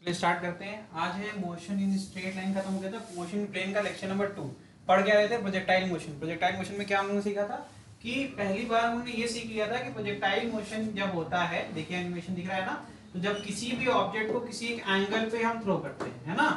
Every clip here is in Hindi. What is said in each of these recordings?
चलिए स्टार्ट करते हैं। आज है मोशन इन स्ट्रेट लाइन खत्म हो गया था। मोशन प्लेन का लेक्चर नंबर 2 पढ़ के आए थे। Projectile motion. प्रोजेक्टाइल मोशन में क्या हमने सीखा था कि पहली बार हमने ये सीख लिया था कि प्रोजेक्टाइल मोशन जब होता है, देखिए एनिमेशन दिख रहा है ना, तो जब किसी भी ऑब्जेक्ट को किसी एक एंगल पे हम थ्रो करते हैं, है ना,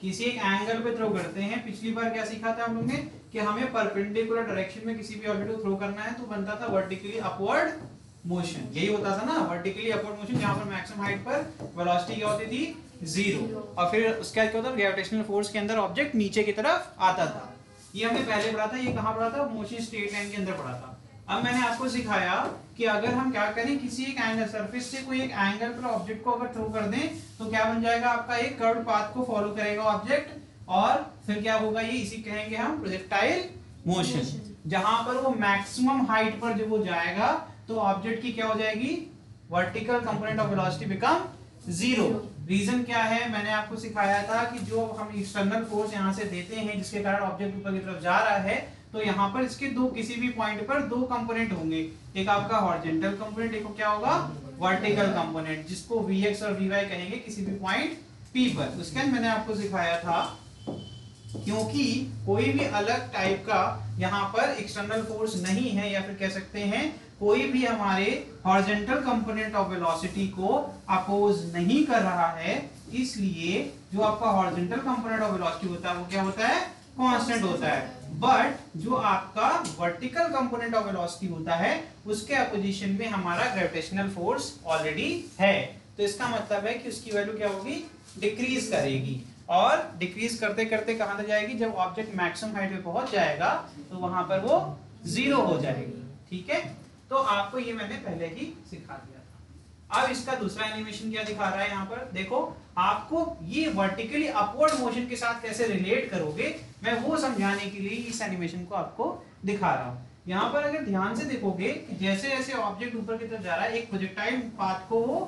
किसी एक एंगल पे थ्रो करते हैं। पिछली बार क्या सीखा था हम लोग ने कि हमें परपेंडिकुलर डायरेक्शन में किसी भी ऑब्जेक्ट को थ्रो करना है तो बनता था वर्टिकली अपवर्ड मोशन। यही होता था ना, वर्टिकली अपवर्ड मोशन, जहां पर मैक्सिमम हाइट पर वेलोसिटी क्या होती थी, जीरो, और फिर उसका क्या होता था, ग्रेविटेशनल फोर्स के अंदर ऑब्जेक्ट नीचे की तरफ आता था। ये हमने पहले पढ़ा था। ये कहां पढ़ा था? मोशन स्ट्रेट लाइन के अंदर पढ़ा था। अब मैंने आपको सिखाया कि अगर हम क्या करें, किसी एक एंगल सरफेस से कोई एक एंगल पर ऑब्जेक्ट को अगर थ्रो कर दें तो क्या बन जाएगा, आपका एक कर्व्ड पाथ को फॉलो करेगा ऑब्जेक्ट, और फिर क्या होगा, ये इसी कहेंगे हम प्रोजेक्टाइल मोशन। जहां पर वो मैक्सिमम हाइट पर जब वो जाएगा तो ऑब्जेक्ट की क्या हो जाएगी, vertical component of velocity become zero. Reason क्या है, मैंने आपको सिखाया था कि जो हम एक्सटर्नल फोर्स यहां से देते हैं जिसके कारण ऑब्जेक्ट ऊपर की तरफ जा रहा है, तो यहाँ पर इसके दो, किसी भी पॉइंट पर दो कंपोनेंट होंगे। एक आपका हॉरिजॉन्टल कंपोनेंट, एक क्या होगा, वर्टिकल कंपोनेंट, जिसको Vx और Vy कहेंगे किसी भी पॉइंट P पर। उसके अंदर मैंने आपको सिखाया था क्योंकि कोई भी अलग टाइप का यहाँ पर एक्सटर्नल फोर्स नहीं है, या फिर कह सकते हैं कोई भी हमारे हॉरिजॉन्टल कंपोनेंट ऑफ वेलोसिटी को अपोज नहीं कर रहा है, इसलिए जो आपका हॉरिजॉन्टल कंपोनेंट ऑफ वेलोसिटी होता है वो क्या होता है, कांस्टेंट होता है। बट जो आपका वर्टिकल कंपोनेंट ऑफ वेलोसिटी होता है उसके अपोजिशन में हमारा ग्रेविटेशनल फोर्स ऑलरेडी है, तो इसका मतलब है कि उसकी वैल्यू क्या होगी, डिक्रीज करेगी। और डिक्रीज करते करते कहां तक जाएगी, जब ऑब्जेक्ट मैक्सिमम हाइट पे पहुंच जाएगा तो वहां पर वो जीरो हो जाएगी। ठीक है, तो आपको ये मैंने पहले ही सिखा दिया था। अब इसका दूसरा एनिमेशन क्या दिखा रहा है, यहाँ पर देखो, आपको ये वर्टिकली अपवर्ड मोशन के साथ कैसे रिलेट करोगे, मैं वो समझाने के लिए इस एनिमेशन को आपको दिखा रहा हूँ। यहाँ पर अगर ध्यान से देखोगे कि जैसे जैसे ऑब्जेक्ट ऊपर की तरफ जा रहा है, एक प्रोजेक्टाइल पाथ को वो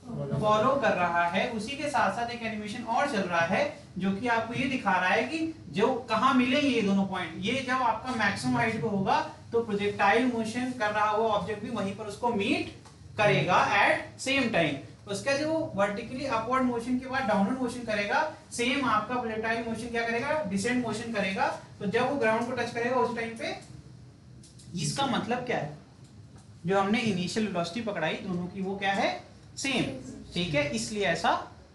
फॉलो कर रहा है, उसी के साथ साथ एक एनिमेशन और चल रहा है जो कि आपको ये दिखा रहा है कि जो कहां मिलेंगे ये दोनों पॉइंट, ये जब आपका मैक्सिमम हाइट पे होगा तो प्रोजेक्टाइल मोशन कर रहा हुआ ऑब्जेक्ट भी वहीं पर उसको मीट करेगा एट सेम टाइम। उसका जो वर्टिकली अपवर्ड मोशन के बाद डाउनवर्ड मोशन करेगा, सेम आपका प्रोजेक्टाइल मोशन क्या करेगा, डिसेंट मोशन करेगा। तो जब वो ग्राउंड को टच करेगा उस टाइम पे, इसका मतलब क्या है, जो हमने इनिशियल वेलोसिटी पकड़ाई दोनों की वो क्या है, सेम। ठीक है, इसलिए ऐसा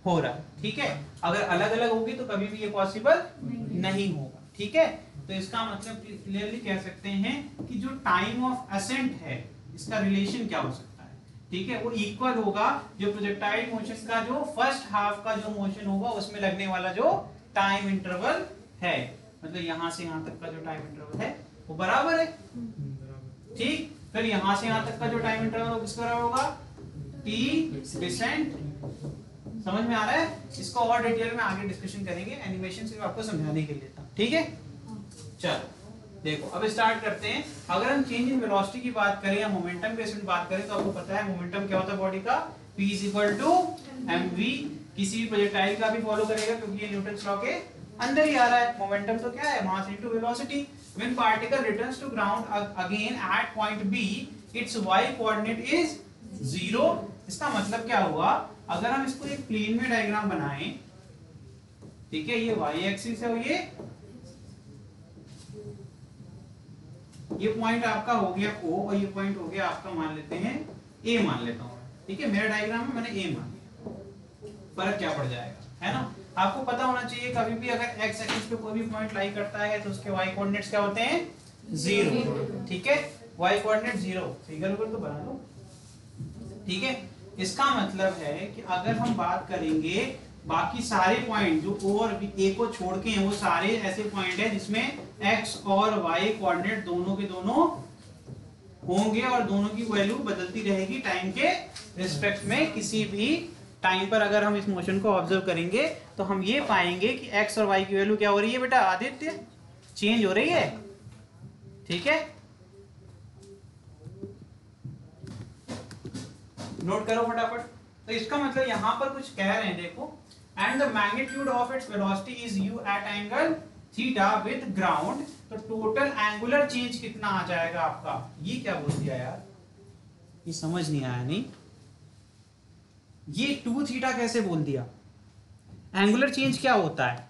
हो रहा है। ठीक है, अगर अलग अलग होगी तो कभी भी ये पॉसिबल नहीं होगा। ठीक है, तो इसका मतलब क्लियरली कह सकते हैं कि जो टाइम ऑफ असेंट है इसका रिलेशन क्या हो सकता है, ठीक है, वो इक्वल होगा जो प्रोजेक्टाइल मोशन का जो फर्स्ट हाफ का जो मोशन होगा उसमें लगने वाला जो टाइम इंटरवल है, मतलब यहां से यहां तक का जो टाइम इंटरवल है वो बराबर है। ठीक, फिर यहां से यहां तक का जो टाइम इंटरवल किस बराबर होगा, टी डिसेंट। समझ में आ रहा है? इसको और डिटेल में आगे डिस्कशन करेंगे, एनिमेशन सिर्फ आपको समझाने के लिए था। ठीक है, चलो देखो अब स्टार्ट करते हैं। अगर हम चेंज इन वेलोसिटी की बात करें या मोमेंटम के इसमें बात करें तो आपको पता है मोमेंटम क्या होता है बॉडी का, P = mv। किसी भी प्रोजेक्टाइल का भी फॉलो करेगा क्योंकि ये न्यूटन लॉ के अंदर ही आ रहा है। मोमेंटम तो क्या है, mass into velocity. When particle returns to ground again at point B, its y coordinate is 0। इसका मतलब क्या हुआ, अगर हम इसको एक प्लेन में डायग्राम बनाएं, ठीक है, ये y एक्सिस है और ये पॉइंट आपका हो गया O और ये पॉइंट हो गया आपका, मान लेते हैं A, मान लेता हूं। ठीक है, मेरा डायग्राम में मैंने A मान लिया, फर्क क्या पड़ जाएगा, है ना। आपको पता होना चाहिए कभी भी अगर x एक्सिस पे कोई भी पॉइंट लाई करता है तो उसके y कोऑर्डिनेट्स क्या होते हैं, 0। ठीक है, y कोऑर्डिनेट 0, फिगर तो बना लो। ठीक है, इसका मतलब है कि अगर हम बात करेंगे बाकी सारे पॉइंट जो O और A को छोड़ के हैं वो सारे ऐसे पॉइंट हैं जिसमें x और y कोऑर्डिनेट दोनों के दोनों होंगे और दोनों की वैल्यू बदलती रहेगी टाइम के रिस्पेक्ट में। किसी भी टाइम पर अगर हम इस मोशन को ऑब्जर्व करेंगे तो हम ये पाएंगे कि x और y की वैल्यू क्या हो रही है बेटा, आदित्य, चेंज हो रही है। ठीक है, नोट करो फटाफट। तो इसका मतलब यहां पर कुछ कह रहे हैं, देखो, and the magnitude of its velocity is u at angle theta with ground. तो टोटल एंगुलर चेंज कितना आ जाएगा आपका, ये क्या बोल दिया यार, ये समझ नहीं आया। नहीं, ये 2 थीटा कैसे बोल दिया, एंगुलर चेंज क्या होता है?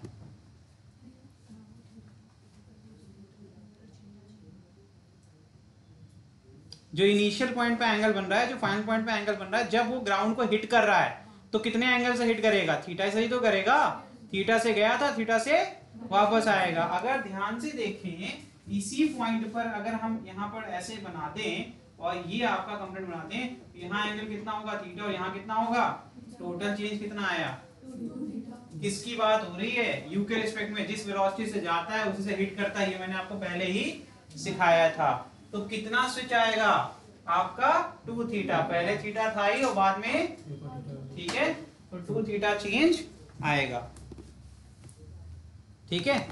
जो इनिशियल पॉइंट पे एंगल बन रहा है, जो फाइनल पॉइंट पे एंगल बन रहा है, जब वो ग्राउंड को हिट कर रहा है तो कितने एंगल से हिट करेगा? थीटा से ही तो करेगा। थीटा से गया था, थीटा से वापस आएगा। अगर ध्यान से देखें इसी पॉइंट पर अगर हम यहाँ पर ऐसे बना दें और ये आपका कंपोनेंट बना दें, यहाँ एंगल कितना होगा? थीटा। और यहाँ कितना होगा? टोटल चेंज कितना आया? किसकी बात हो रही है? यू के रिस्पेक्ट में जिस वेलोसिटी से जाता है उसी से हिट करता है, ये मैंने आपको पहले ही सिखाया था। तो कितना स्विच आएगा आपका? 2 थीटा। पहले थीटा था ही और बाद में, ठीक है, तो 2 थीटा चेंज आएगा। ठीक है,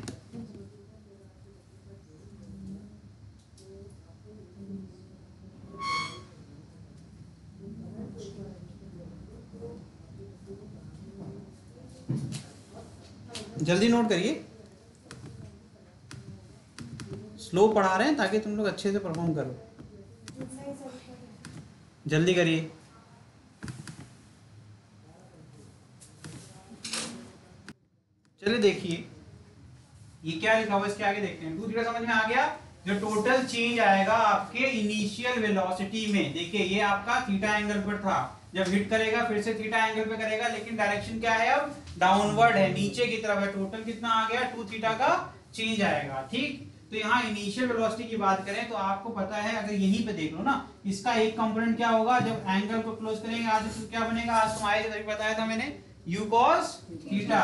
जल्दी नोट करिए, स्लो पढ़ा रहे हैं ताकि तुम लोग अच्छे से परफॉर्म करो। जल्दी करिए। चलिए देखिए ये क्या लिखा हुआ है, इसके आगे देखते हैं। 2 थीटा समझ में आ गया। जो टोटल चेंज आएगा आपके इनिशियल वेलोसिटी में, देखिए ये आपका थीटा एंगल पर था, जब हिट करेगा फिर से थीटा एंगल पे करेगा, लेकिन डायरेक्शन क्या है? अब डाउनवर्ड है, नीचे की तरफ है। टोटल कितना आ गया? 2 थीटा का चेंज आएगा। ठीक, तो यहाँ इनिशियल वेलोसिटी की बात करें तो आपको पता है, अगर यहीं पे देख लो ना, इसका एक कंपोनेंट क्या होगा? जब एंगल को क्लोज करेंगे आज तो क्या बनेगा? आज तुम आए थे तभी बताया था मैंने, u cos theta.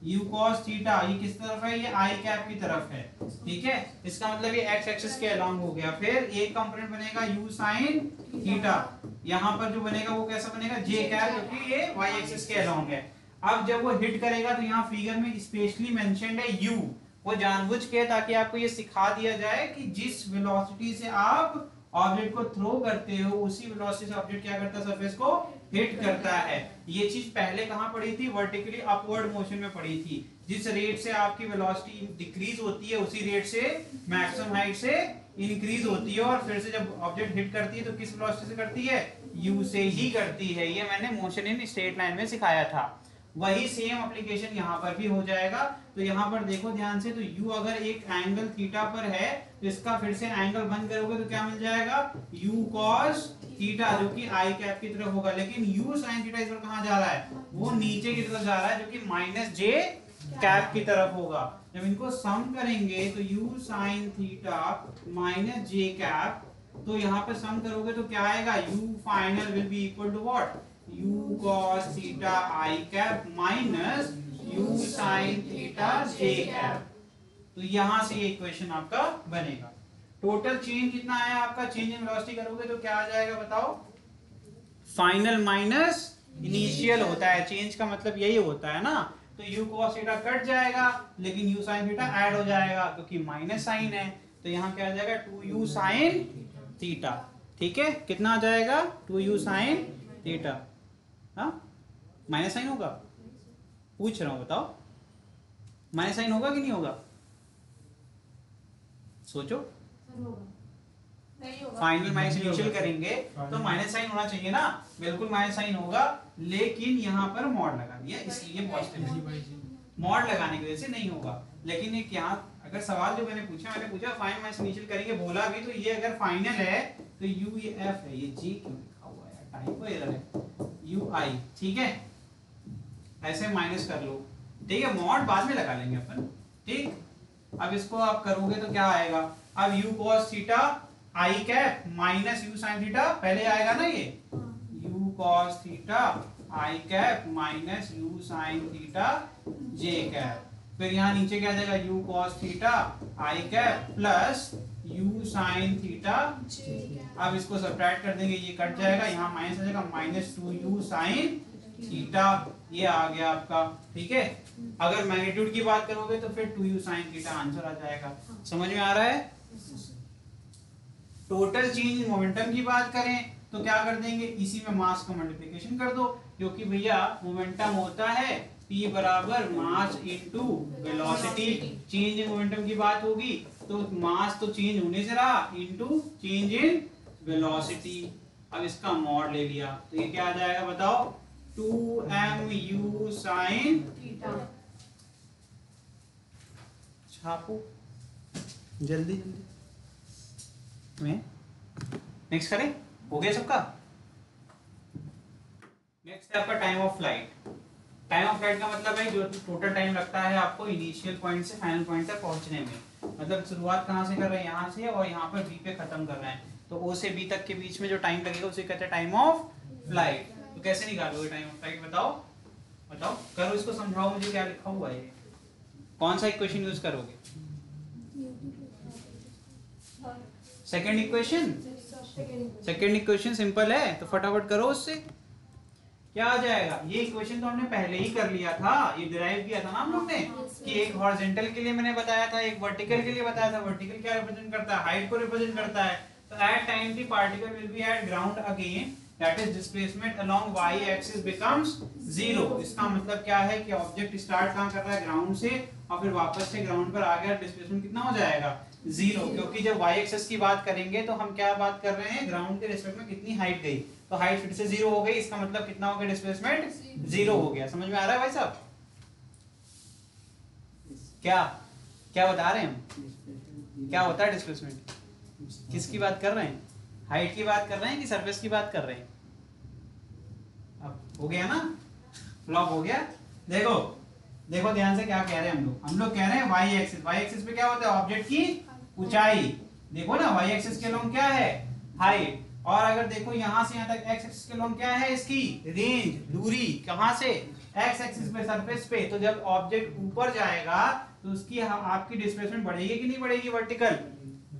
u cos theta ये किस तरफ है? ये i कैप की तरफ है। ठीक है, इसका मतलब ये x एक्सिस के अलोंग हो गया। फिर एक कंपोनेंट बनेगा u sin थीटा, यहाँ पर जो बनेगा वो कैसा बनेगा? j कैप, जो कि ये y एक्सिस के अलोंग है। अब जब वो हिट करेगा तो यहाँ फिगर में स्पेशली मेंशन्ड है u, वो जानबूझ के ताकि आपको ये सिखा दिया जाए कि जिस वेलोसिटी से आप ऑब्जेक्ट को थ्रो करते हो उसी वेलोसिटी से ऑब्जेक्ट क्या करता है? सरफेस को हिट करता है। ये चीज पहले कहां पड़ी थी? वर्टिकली अपवर्ड मोशन में पड़ी थी। जिस रेट से आपकी वेलोसिटी डिक्रीज होती है उसी रेट से मैक्सिमम हाइट से इंक्रीज होती है, और फिर से जब ऑब्जेक्ट हिट करती है तो किस वेलोसिटी से करती है? u से ही करती है। ये मैंने मोशन इन स्ट्रेट लाइन में सिखाया था। वही सेम एप्लीकेशन यहाँ पर भी हो जाएगा। तो यहाँ पर देखो ध्यान से, तो u अगर एक एंगल थीटा पर है तो इसका फिर से एंगल बंद करोगे तो क्या मिल जाएगा? u cos थीटा, जो कि i कैप की तरफ होगा। लेकिन u sin थीटा इस बार कहाँ जा रहा है? वो नीचे की तरफ जा रहा है, जो कि माइनस j कैप की तरफ होगा। जब इनको सम करेंगे तो u sin theta minus j cap, तो यहाँ पे सम करोगे तो क्या आएगा? u final will be equal to what? u cos theta i cap minus u sin theta j cap. तो यहां से ये इक्वेशन आपका बनेगा। टोटल चेंज कितना आया आपका? चेंज इन वेलोसिटी करोगे तो क्या आ जाएगा बताओ? फाइनल माइनस इनिशियल होता है। चेंज का मतलब यही होता है ना। तो u cos थीटा कट जाएगा, लेकिन u sin थीटा ऐड हो जाएगा क्योंकि माइनस साइन है। तो यहाँ क्या आ जाएगा? 2u sin theta. ठीक है, कितना आ जाएगा? 2u sin theta. हाँ, माइनस साइन होगा? पूछ रहा हूं, बताओ माइनस साइन होगा कि नहीं होगा? सोचो। फाइनल माइनस इनिशियल करेंगे तो माइनस साइन होना चाहिए ना। बिल्कुल माइनस साइन होगा, लेकिन यहाँ पर मॉड लगा दिया इसलिए पॉजिटिव। मॉड लगाने की वजह से नहीं होगा। लेकिन एक यहाँ अगर सवाल जो मैंने पूछा फाइनल माइनस इनिशियल करेंगे, बोला भी तो ये अगर फाइनल है तो यू ये एफ है, ये जी क्यों लिखा हुआ है? टाइप एरर है। यू आई, ठीक है, ऐसे माइनस कर लो। ठीक है, मॉड बाद में लगा लेंगे अपन। ठीक, अब इसको आप करोगे तो क्या आएगा? अब u cos theta i cap minus u sin theta, पहले आएगा ना ये u cos theta i cap minus u sin theta j cap. फिर यहाँ नीचे क्या आ जाएगा? u cos theta i cap plus u sin theta. अब इसको सब्ट्रैक्ट कर देंगे, ये कट जाएगा, यहाँ माइनस आ जाएगा, माइनस 2u sin थीटा। ये आ गया आपका। ठीक है, अगर मैग्नीट्यूड की बात करोगे तो फिर 2u sin थीटा आंसर आ जाएगा। समझ में आ रहा है? टोटल चेंज इन मोमेंटम की बात करें तो क्या कर देंगे? इसी में मास का मल्टीप्लिकेशन कर दो, क्योंकि भैया मोमेंटम होता है p बराबर मास into velocity. Change in momentum की बात होगी तो मास तो चेंज होने से रहा इनटू चेंज इन वेलोसिटी। अब इसका मॉड ले लिया तो ये क्या आ जाएगा बताओ? 2mu sin छापो जल्दी जल्दी में। नेक्स्ट करें, हो गया सबका। नेक्स्ट है आपका time of flight. Time of flight का मतलब है जो टोटल टाइम लगता है आपको इनिशियल पॉइंट से फाइनल पॉइंट तक पहुंचने में। मतलब शुरुआत कहाँ से कर रहे हैं, यहाँ से, और यहाँ पर बी पे खत्म कर रहे हैं, तो ओ से बी तक के बीच में जो टाइम लगेगा उसे कहते हैं टाइम ऑफ फ्लाइट। तो कैसे निकालोगे टाइम ऑफ फ्लाइट, बताओ बताओ, करो इसको, समझाओ मुझे क्या लिखा हुआ है, कौन सा इक्वेशन यूज करोगे। Second equation, second equation simple है तो फटाफट करो उससे। क्या आ जाएगा, ये इक्वेशन तो हमने पहले ही कर लिया था, ये डिराइव किया था ना हम लोग ने, कि एक हॉरिजॉन्टल के लिए मैंने बताया था, एक वर्टिकल के लिए बताया था। वर्टिकल क्या रिप्रेजेंट करता है, हाइट को रिप्रेजेंट करता है। तो at time the particle will be at ground again, that is displacement along y axis becomes 0। इसका मतलब क्या है कि ऑब्जेक्ट स्टार्ट कहां कर रहा है, ग्राउंड से, और फिर वापस से ग्राउंड पर आ गया, डिस्प्लेसमेंट कितना हो जाएगा, 0। क्योंकि जब y एक्सिस की बात करेंगे तो हम क्या बात कर रहे हैं, ग्राउंड के रिस्पेक्ट में कितनी हाइट गई, तो हाइट फिर से 0 हो गई, इसका मतलब कितना हो गया, डिस्प्लेसमेंट 0 हो गया। समझ में आ रहा है भाई साहब, क्या क्या बता रहे हैं हम, क्या होता है डिस्प्लेसमेंट, किसकी बात कर रहे हैं, हाइट की बात कर रहे हैं कि सरफेस की बात कर रहे हैं। अब हो गया ना, फ्लॉप हो गया। देखो देखो ध्यान से क्या कह रहे हैं हम लोग कह रहे हैं वाई एक्सिस, वाई एक्सिस पे क्या होता है, ऑब्जेक्ट की ऊंचाई। देखो ना वाई एक्सिस के लॉन्ग क्या है, हाइट, और अगर देखो यहां से यहां तक एक्स एक्सिस के लॉन्ग क्या है, इसकी रेंज, दूरी, कहां से, एक्स एक्सिस पे, सरफेस पे। तो जब ऑब्जेक्ट ऊपर जाएगा तो उसकी आपकी डिस्प्लेसमेंट बढ़ेगी कि नहीं बढ़ेगी, वर्टिकल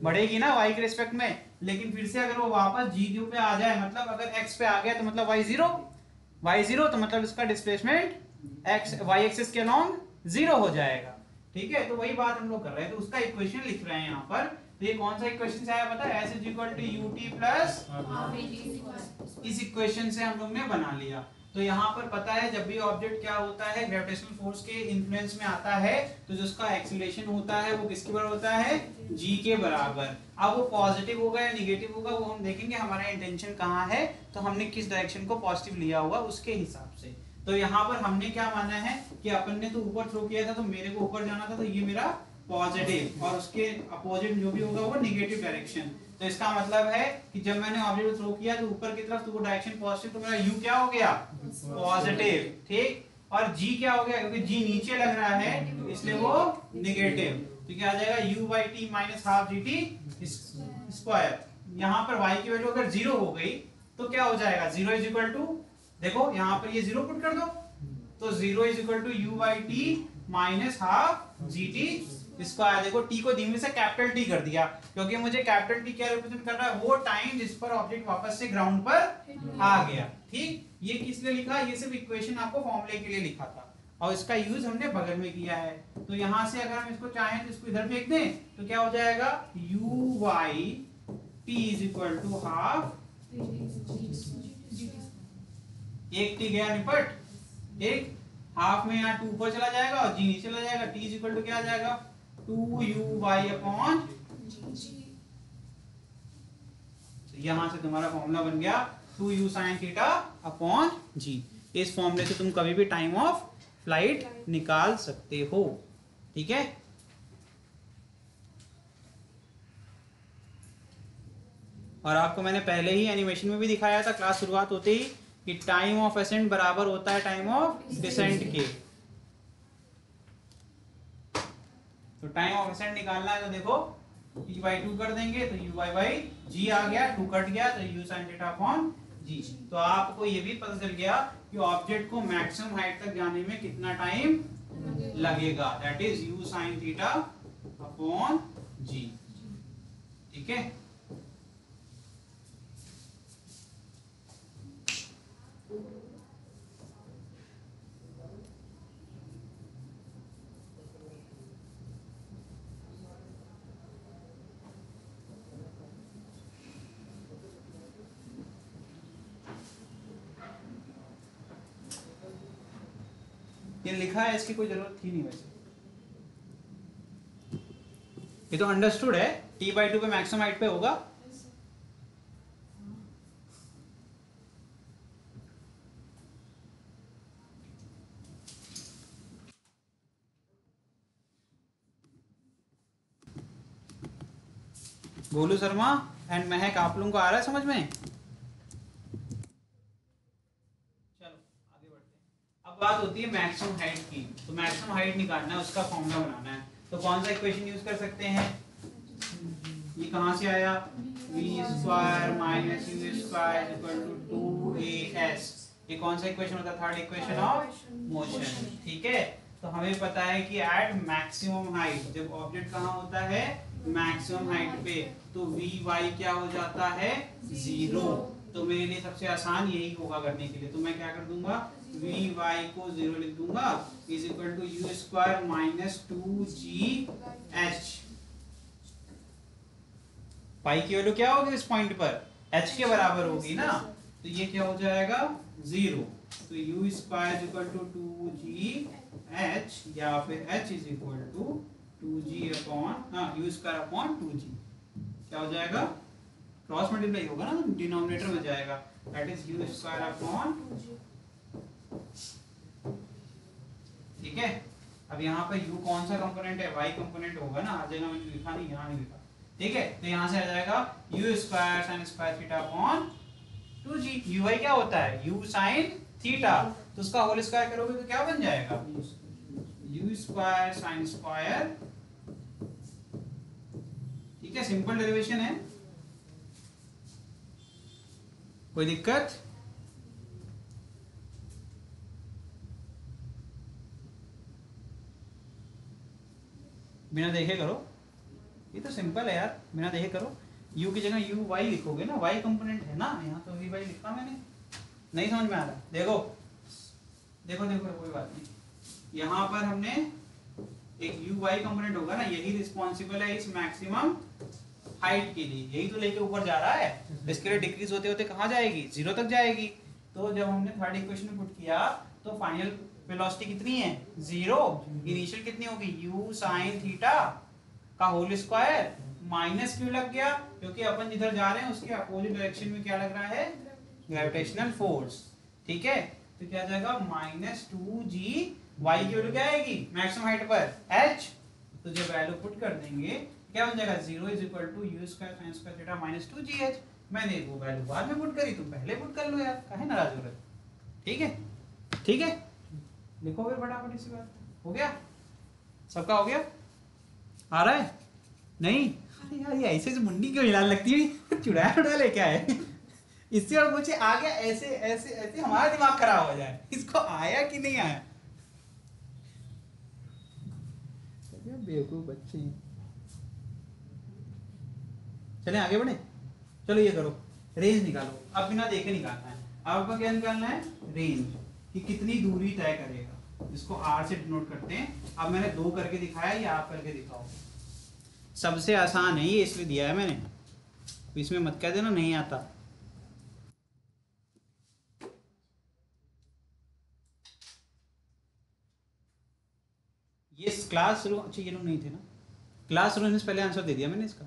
बढ़ेगी ना वाई के रिस्पेक्ट में। लेकिन फिर से अगर वो वापस जी क्यू पे आ जाए, मतलब अगर एक्स पे आ गया तो मतलब वाई जीरो, वाई जीरो, तो मतलब इसका डिस्प्लेसमेंट एक्स वाई एक्सिस के लॉन्ग 0 हो जाएगा। ठीक है, तो वही बात हम लोग कर रहे हैं, तो उसका इक्वेशन लिख रहे हैं यहाँ पर। तो ये कौन सा इक्वेशन से आया पता है, s is equal to u t plus, इस इक्वेशन से हम लोग ने बना लिया। तो यहाँ पर पता है जब भी ऑब्जेक्ट क्या होता है, ग्रेविटेशनल फोर्स के इन्फ्लुएंस में आता है, तो जो उसका एक्सीलरेशन होता है वो किसके बराबर होता है, जी के बराबर। अब वो पॉजिटिव होगा या निगेटिव होगा वो हम देखेंगे, हमारा इंटेंशन कहाँ है, तो हमने किस डायरेक्शन को पॉजिटिव लिया होगा उसके हिसाब से। तो यहाँ पर हमने क्या माना है कि अपन ने तो ऊपर थ्रो किया था, तो मेरे को ऊपर जाना था, तो ये मेरा पॉजिटिव, और उसके अपोजिट जो भी होगा वो निगेटिव डायरेक्शन। तो इसका मतलब है कि जब मैंने ऑब्जेक्ट थ्रो किया तो ऊपर की तरफ, तो वो डायरेक्शन पॉजिटिव, तो मेरा यू क्या हो गया, पॉजिटिव, ठीक। और जी क्या हो गया, क्योंकि जी नीचे लग रहा है इसलिए वो निगेटिव, तो क्या आ जाएगा, you by t minus half g t square. यहाँ पर y की वैल्यू अगर 0 हो गई तो क्या हो जाएगा, 0 इज इक्वल टू, देखो यहाँ पर ये 0 पुट कर दो, तो 0 is equal to u by t minus half g t square. देखो टी को धीमे से कैपिटल टी कर दिया, क्योंकि मुझे कैपिटल टी क्या रिप्रेजेंट कर रहा है, वो टाइम जिस पर ऑब्जेक्ट वापस से ग्राउंड पर आ गया। ठीक, ये किस लिए लिखा, ये सिर्फ इक्वेशन आपको फॉर्मूले के लिए लिखा था, और इसका यूज हमने बगल में किया है। तो यहां से अगर हम इसको चाहें तो इसको इधर फेंक दें, तो क्या हो जाएगा, u y t is equal to half, एक टी गया निपट, एक हाफ में यहाँ 2 ऊपर चला जाएगा और जी नीचे चला जाएगा, टी इज इक्वल टू क्या आ जाएगा, 2u/, यहां से तुम्हारा फॉर्मूला बन गया 2u sin थीटा अपॉन जी। इस फॉर्मूले से तुम कभी भी टाइम ऑफ फ्लाइट निकाल सकते हो। ठीक है, और आपको मैंने पहले ही एनिमेशन में भी दिखाया था क्लास शुरुआत होते ही, कि टाइम ऑफ असेंट बराबर होता है टाइम ऑफ डिसेंट के। तो टाइम ऑफ असेंट निकालना है तो देखो t/2 कर देंगे तो u/g आ गया, 2 कट गया तो u sin theta upon g। तो आपको ये भी पता चल गया कि ऑब्जेक्ट को मैक्सिमम हाइट तक जाने में कितना टाइम लगेगा, that is u sin theta upon g। ठीक है, ये लिखा है, इसकी कोई जरूरत थी नहीं वैसे, ये तो अंडरस्टूड है, t/2 पे मैक्सिमम हाइट पे होगा। गोलू शर्मा एंड महक, आप लोगों को आ रहा है समझ में? चलो आगे बढ़ते हैं। अब बात होती है मैक्सिमम हाइट की। तो मैक्सिमम हाइट निकालना है, उसका फॉर्मूला बनाना है। तो कौन सा इक्वेशन यूज कर सकते हैं? ये कहाँ से आया? v square minus u square equal to 2as। ये कौन सा इक्वेशन होता है? Third equation of motion. ठीक है, तो हमें पता है कि एट मैक्सिमम हाइट, जब ऑब्जेक्ट कहाँ होता है? मैक्सिमम हाइट पे, तो vy क्या हो जाता है? 0। तो मेरे लिए सबसे आसान यही होगा करने के लिए। तो मैं क्या कर दूंगा? vy को 0 लिख दूंगा is equal to u square minus 2gh। Pi की वैल्यू क्या होगी इस पॉइंट पर? h के बराबर होगी ना, तो ये क्या हो जाएगा? 0। तो u square equal to 2gh, या फिर h is equal to 2g upon u square upon 2g। क्या हो जाएगा? क्रॉस मल्टीप्लाई होगा ना, डिनोमिनेटर में जाएगा, that is u square upon. ठीक है, अब यहाँ पर u कौन सा कंपोनेंट है? y कंपोनेंट होगा ना, हर जगह मैंने लिखा नहीं, यहाँ नहीं लिखा। ठीक है, तो यहाँ से आ जाएगा u square sine square theta upon 2g। u क्या होता है? u साइन थीटा, तो उसका होल स्क्वायर करोगे तो क्या बन जाएगा? u square sine square. ठीक है, सिंपल डेरिवेशन है, कोई दिक्कत? बिना देखे करो, ये तो सिंपल है यार, बिना देखे करो। u की जगह u y लिखोगे ना, y कंपोनेंट है ना, यहाँ तो v y लिखा मैंने। नहीं समझ में आ रहा? देखो देखो देखो, कोई बात नहीं। यहाँ पर हमने एक u y कंपोनेंट होगा ना, यही रिस्पॉन्सिबल है इस मैक्सिमम हाइट के लिए, यही तो लेके ऊपर जा रहा है। इसके लिए डिक्रीज होते होते कहाँ जाएगी? 0 तक जाएगी। तो जब हमने थर्ड इक्वेशन में पुट किया तो फाइनल वेलोसिटी कितनी है? 0। इनिशियल कितनी होगी? u साइन थीटा का होल स्क्वायर, माइनस क्यों लग गया? क्योंकि अपन जिधर जा रहे हैं उसके अपोजिट डायरेक्शन में क्या लग रहा है? Gravitational force. ठीक है, तो क्या जाएगा? माइनस 2g, y की वैल्यू क्या आएगी मैक्सिमम हाइट पर? h। तो जब वैल्यू पुट कर देंगे क्या बन जाएगा? 0 is equal to u square sine square theta minus 2gh। मैंने वो वैल्यू बाद में पुट करी, तुम पहले पुट कर लो यार, काहे नाराज हो रहे? ठीक है, ठीक है, लिखो फिर फटाफट इसी बात। हो गया सबका? हो गया? आ रहा है? नहीं? अरे यार ये ऐसे से मुंडी क्यों हिलाने लगती है? चुड़ैल उड़ा लेके आए इससे और पूछे आ गया, ऐसे ऐसे ऐसे हमारा दिमाग खराब हो जाए, इसको आया कि नहीं आया? बेवकूफ बच्चे। चले आगे बढ़े, चलो ये करो, रेंज निकालो। अब बिना देखे निकालना है। आपको क्या निकालना है? रेंज, कि कितनी दूरी तय करेगा, जिसको r से डिनोट करते हैं। अब मैंने 2 करके दिखाया, ये आप करके दिखाओ। सबसे आसान है ये, इसलिए दिया है मैंने, इसमें मत कह देना नहीं आता। ये क्लास रूम, अच्छा ये लोग नहीं थे ना क्लास रूम से पहले, आंसर दे दिया मैंने इसका।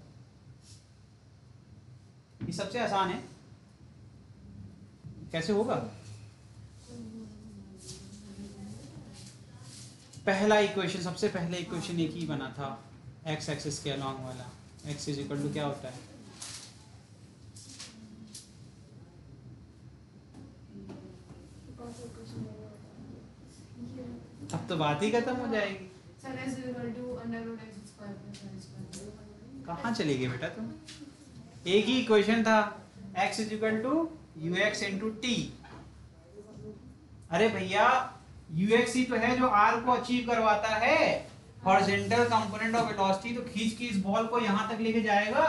ये सबसे आसान है, कैसे होगा? पहला इक्वेशन, सबसे पहले इक्वेशन एक ही बना था, x एक्सिस के अलॉन्ग वाला। x इज इक्वल टू क्या होता है? अब तो बात ही खत्म हो जाएगी। कहाँ चले गए बेटा तुम? एक ही इक्वेशन था, x is equal to ux into t. अरे भैया ux ही तो है जो r को अचीव करवाता है, हॉरिजॉन्टल कंपोनेंट ऑफ वेलोसिटी। तो खींच के इस बॉल को यहाँ तक लेके जाएगा।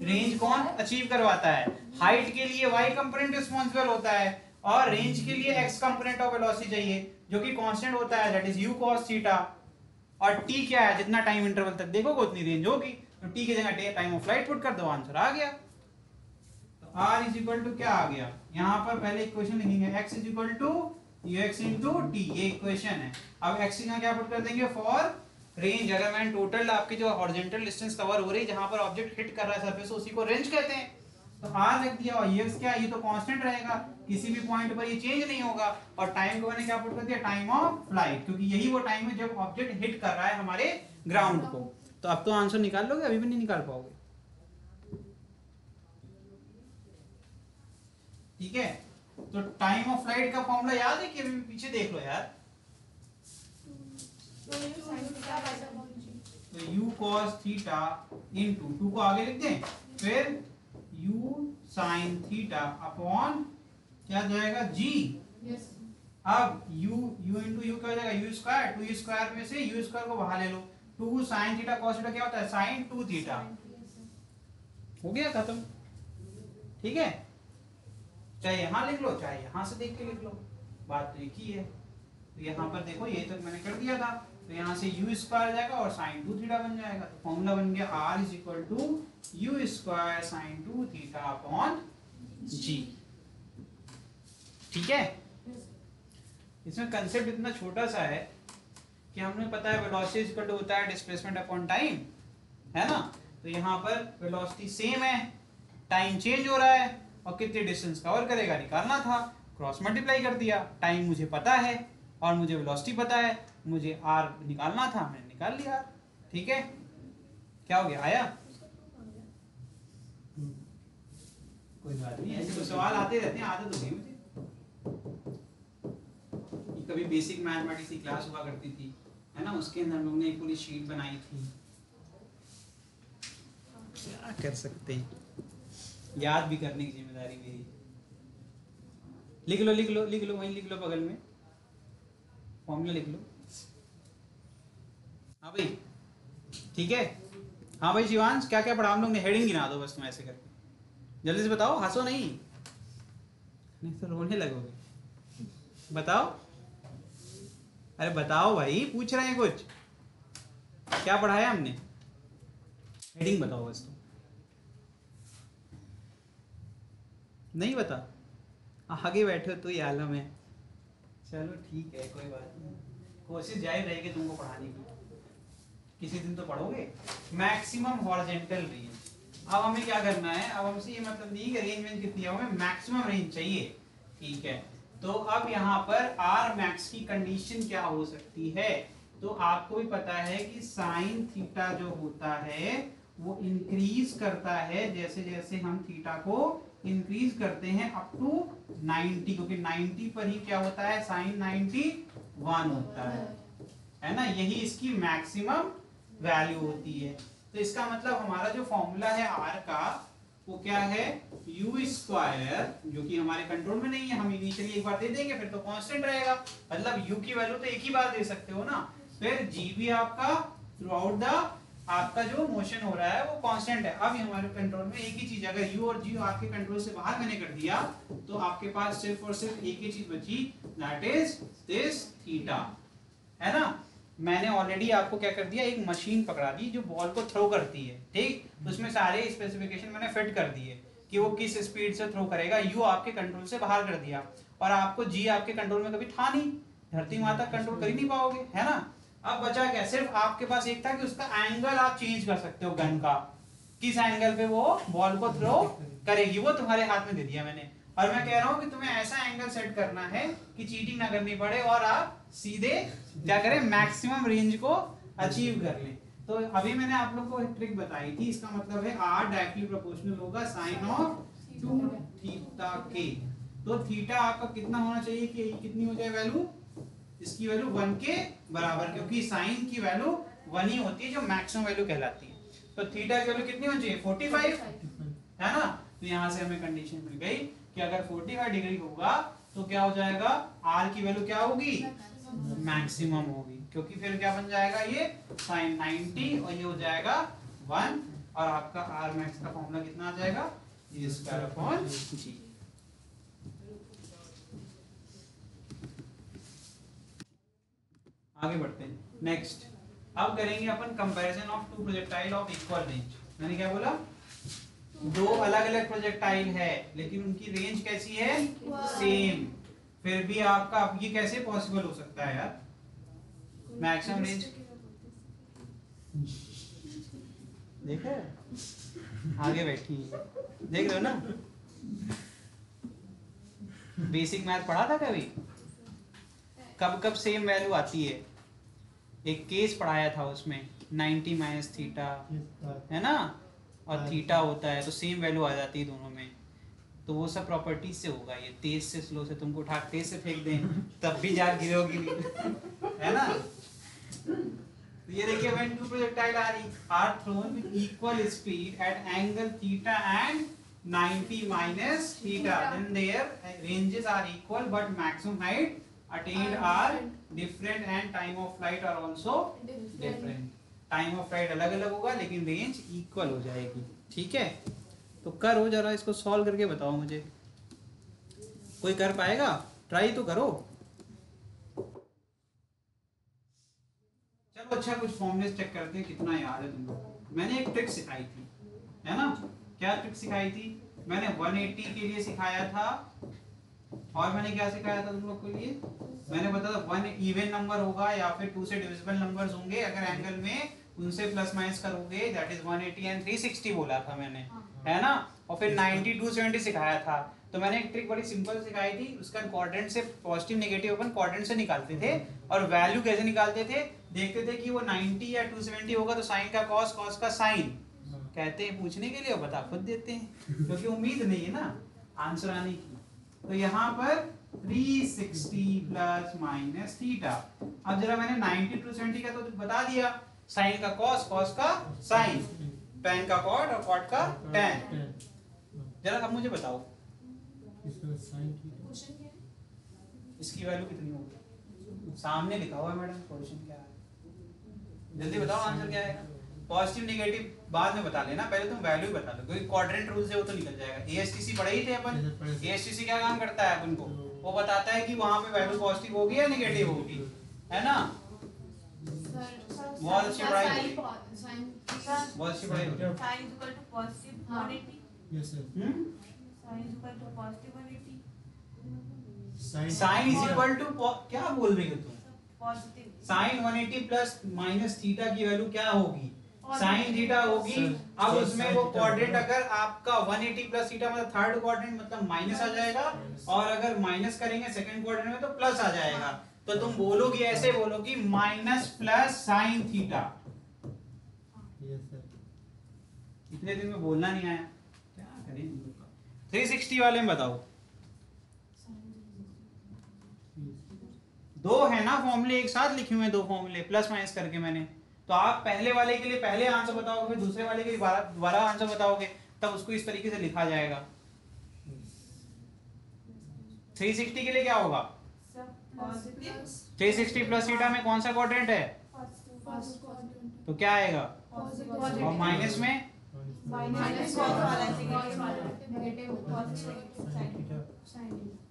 रेंज कौन अचीव करवाता है? हाइट के लिए y कंपोनेंट रिस्पॉन्सिबल होता है, और रेंज के लिए x कंपोनेंट ऑफ वेलोसिटी चाहिए, जो कि कांस्टेंट होता है, that is u cos theta. और t क्या है? जितना टाइम इंटरवल तक देखोगे उतनी रेंज होगी। तो t की जगह टाइम ऑफ फ्लाइट पुट कर दो, आंसर आ गया। तो r इज इक्वल टू क्या आ गया? यहाँ पर पहले इक्वेशन लिखेंगे, x is equal to ux into t, ये इक्वेशन है। अब x की जगह क्या पुट कर देंगे? For range. अगर मैंने टोटल आपकी जो हॉरिजॉन्टल डिस्टेंस कवर हो रही है, जहां पर ऑब्जेक्ट हिट कर रहा है सरफेस, उसी को रेंज कहते हैं। तो r रख दिया, और x क्या है? ये तो कांस्टेंट रहेगा, किसी भी पॉइंट पर ये चेंज नहीं होगा। और टाइम को मैंने क्या पुट कर दिया? टाइम ऑफ फ्लाइट, क्योंकि यही वो टाइम है जब ऑब्जेक्ट हिट कर रहा है हमारे ग्राउंड को। तो अब तो आंसर निकाल लोगे, अभी भी नहीं निकाल पाओगे। ठीक है, तो टाइम ऑफ फ्लाइट का फॉर्मूला याद है कि अभी पीछे देख लो यार। तो u cos थीटा इंटू 2 को आगे लिख दें, फिर u sin थीटा अपॉन क्या जाएगा g। अब u इंटू यू क्या हो जाएगा, u स्क्वायर, 2u स्क्वायर में से u स्क्वायर को बाहर ले लो, 2 sin थीटा cos थीटा क्या होता है sin 2 थीटा। हो गया खत्म, ठीक है, चाहे यहां लिख लो चाहे यहां से देख के लिख लो, बात तो एक ही है। तो यहाँ पर देखो ये तक मैंने कर दिया था, तो यहाँ से u स्क्वायर जाएगा और sin 2 थीटा बन जाएगा, तो फॉर्मूला बन गया r is equal to u square sin 2 theta upon g। ठीक है, इसमें कंसेप्ट इतना छोटा सा है कि हमने पता है वेलोसिटी इज इक्वल टू होता है डिस्प्लेसमेंट अपॉन टाइम, है ना। तो यहाँ पर वेलोसिटी सेम है, टाइम चेंज हो रहा है और कितने डिस्टेंस कवर करेगा निकालना था, क्रॉस मल्टीप्लाई कर दिया, टाइम मुझे पता है और मुझे वेलोसिटी पता है, मुझे आर निकालना था, मैंने निकाल लिया। ठीक है, क्या हो गया, आया? कोई बात नहीं, ऐसे तो सवाल आते रहते हैं, आदत हो गई मुझे। कभी बेसिक मैथमेटिक्स की क्लास हुआ करती थी, है ना, उसके अंदर हम लोग ने एक पूरी शीट बनाई थी, क्या कर सकते हैं, याद भी करने की जिम्मेदारी मेरी। लिख लो लिख लो लिख लो, वहीं लिख लो बगल में, फॉर्मूला लिख लो। हाँ भाई, ठीक है, हाँ भाई शिवांश, क्या क्या पढ़ा हम लोग ने, हेडिंग गिना दो बस तुम ऐसे करके, जल्दी से बताओ, हंसो नहीं तो रोने लगोगे, बताओ, अरे बताओ भाई, पूछ रहे हैं कुछ, क्या पढ़ाया हमने, हेडिंग बताओ बस तुम, नहीं बता, आगे बैठे हो तो ये आलम है। चलो ठीक है, कोई बात नहीं, कोशिश जारी रहेगी तुमको पढ़ाने की, किसी दिन तो पढ़ोगे। मैक्सिमम हॉरिजॉन्टल रेंज, अब हमें क्या करना है, अब हमसे ये मतलब नहीं कि रेंज कितनी है, हमें मैक्सिमम रेंज चाहिए। ठीक है, तो अब यहाँ पर आर मैक्स की कंडीशन क्या हो सकती है, तो आपको भी पता है कि साइन थीटा जो होता है वो इंक्रीज करता है जैसे जैसे हम थीटा को इंक्रीज करते हैं अप टू 90, क्योंकि 90 पर ही क्या होता है, साइन 91 होता है ना, यही इसकी मैक्सिमम वैल्यू होती है। तो इसका मतलब हमारा जो फॉर्मूला है आर का वो क्या है, यू स्क्वायर, जो कि हमारे कंट्रोल में नहीं है, हम इनिशियली एक बार दे देंगे फिर तो कांस्टेंट रहेगा, मतलब यू की वैल्यू तो एक ही बार दे सकते हो ना, फिर जी भी आपका थ्रू आउट द आपका जो मोशन हो रहा है वो कांस्टेंट है। अब हमारे कंट्रोल में एक ही चीज, अगर यू और जी आपके कंट्रोल से बाहर मैंने कर दिया तो आपके पास सिर्फ और सिर्फ एक ही चीज बची, दैट इज दिस थीटा, है ना। मैंने ऑलरेडी आपको क्या कर दिया, एक मशीन पकड़ा दी जो बॉल को थ्रो करती है, ठीक, उसमें सारे स्पेसिफिकेशन मैंने फिट कर दिए कि वो किस स्पीड से थ्रो करेगा, यू आपके कंट्रोल से बाहर कर दिया, और आपको जी आपके कंट्रोल में कभी था नहीं, धरती माता कंट्रोल कर ही नहीं पाओगे, है ना। अब बचा क्या, सिर्फ आपके पास एक था कि उसका एंगल आप चेंज कर सकते हो गन का, किस एंगल पे वो बॉल को थ्रो करेगी, वो तुम्हारे हाथ में दे दिया मैंने, और मैं कह रहा हूं कि तुम्हें ऐसा एंगल सेट करना है कि चीटिंग ना करनी पड़े और आप सीधे क्या करें, मैक्सिमम रेंज को अचीव कर लें। तो अभी मैंने आप लोग को एक ट्रिक बताई थी, इसका मतलब है आर डायरेक्टली प्रोपोर्शनल होगा साइन ऑफ 2 थीटा के। तो थीटा आपका कितना होना चाहिए कि कितनी हो जाए वैल्यू, इसकी वैल्यू 1 के बराबर, क्योंकि साइन की वैल्यू 1 ही होती है जो मैक्सिमम वैल्यू कहलाती है। तो थीटा की वैल्यू कितनी होनी चाहिए, 45, है ना। तो यहाँ से हमें कंडीशन मिल गई कि अगर 45 डिग्री होगा तो क्या हो जाएगा, आर की वैल्यू क्या होगी, मैक्सिमम होगी, क्योंकि फिर क्या बन जाएगा ये साइन 90 और ये हो जाएगा 1, और आपका आर मैक्स का फॉर्मूला कितना आ जाएगा, जी स्क्वायर अपॉन जी। आगे बढ़ते हैं, नेक्स्ट अब करेंगे अपन comparison of two projectile of equal range. मैंने क्या बोला, दो अलग अलग प्रोजेक्टाइल है लेकिन उनकी रेंज कैसी है, सेम, फिर भी आपका ये कैसे पॉसिबल हो सकता है यार, मैक्सिमम रेंज देखो आगे बैठी देख रहे हो ना, बेसिक मैथ पढ़ा था कभी, कब कब सेम वैल्यू आती है, एक केस पढ़ाया था उसमें 90 माइनस थीटा, है ना, और थीटा होता है तो सेम वैल्यू आ जाती है दोनों में। तो वो सब प्रॉपर्टी से होगा। ये तेज से स्लो से तुमको उठा तेज से फेंक दें तब भी जार गिरोगी नहीं, है ना। तो ये देखिए when two projectile are thrown with equal speed at angle theta and 90 minus theta, then their ranges are equal but maximum height attained are different and time of flight are also different. Time of flight अलग अलग होगा लेकिन रेंज इक्वल हो जाएगी। ठीक है, तो करो जरा इसको सॉल्व करके बताओ मुझे। कोई कर पाएगा? ट्राई तो करो। चलो अच्छा, कुछ फॉर्मूले चेक करते हैं कितना याद है तुमको। मैंने एक ट्रिक सिखाई थी, है ना। क्या ट्रिक सिखाई थी? मैंने 180 के लिए सिखाया था, और मैंने क्या सिखाया था तुम लोग के लिए? मैंने बताया 1 इवन नंबर होगा या फिर 2 से डिविजिबल नंबर्स होंगे, अगर एंगल में उनसे प्लस माइनस करोगे दैट इज 180 एंड 360 बोला था मैंने, है ना। और फिर 90 270 सिखाया था। तो मैंने एक ट्रिक बड़ी सिंपल सिखाई थी, उसका क्वाड्रेंट से पॉजिटिव नेगेटिव अपन क्वाड्रेंट से निकालते थे, और वैल्यू कैसे निकालते थे? देखते थे कि वो 90 या 270 होगा तो साइन का कॉस, कॉस का साइन। कहते हैं पूछने के लिए, और बता खुद देते हैं क्योंकि उम्मीद नहीं है ना आंसर आने की। तो यहाँ पर 360 प्लस माइनस थीटा। अब जरा मैंने 90 270 का तो बता दिया, साइन का कॉस, कॉस का साइन, tan का कॉट और कॉट का tan। जरा अब मुझे बताओ इसकी वैल्यू कितनी होगी? सामने लिखा हुआ है मैडम, क्वेश्चन क्या है? जल्दी बताओ आंसर क्या है। पॉजिटिव नेगेटिव बाद में बता लेना, पहले तुम वैल्यू बता लो, क्योंकि क्वाड्रेंट रूल से वो तो निकल जाएगा। एएसटीसी पढ़े ही थे अपन। एएसटीसी क्या काम करता है अपन को? वो बताता है कि वहां पे वैल्यू पॉजिटिव होगी या नेगेटिव होगी, है ना। बहुत अच्छी पढ़ाई होगी, बहुत अच्छी पढ़ाई होगी। sin equal to positive 180। Yes sir. sin equal to positive 180। Sine is equal to, क्या बोल रही हो तुम? Positive sine 180 plus minus theta की वैल्यू क्या होगी? साइन थीटा होगी। अब उसमें वो क्वाड्रेंट अगर आपका 180 प्लस थीटा मतलब थर्ड क्वाड्रेंट मतलब माइनस आ जाएगा, और अगर माइनस करेंगे सेकंड क्वाड्रेंट में तो प्लस आ जाएगा। तो तुम बोलोगी, ऐसे बोलोगी माइनस प्लस साइन थीटा। इतने दिन में बोलना नहीं आया, क्या करें। 360 वाले में बताओ, दो है ना फॉर्मूले एक साथ लिखे हुए हैं, दो फॉर्मूले प्लस माइनस करके मैंने। तो आप पहले वाले के लिए पहले आंसर बताओगे, फिर दूसरे वाले के लिए दोबारा आंसर बताओगे, तब उसको इस तरीके से लिखा जाएगा। 360 के लिए क्या होगा? 360 प्लस थीटा में कौन सा क्वाड्रेंट है? तो क्या आएगा? और माइनस में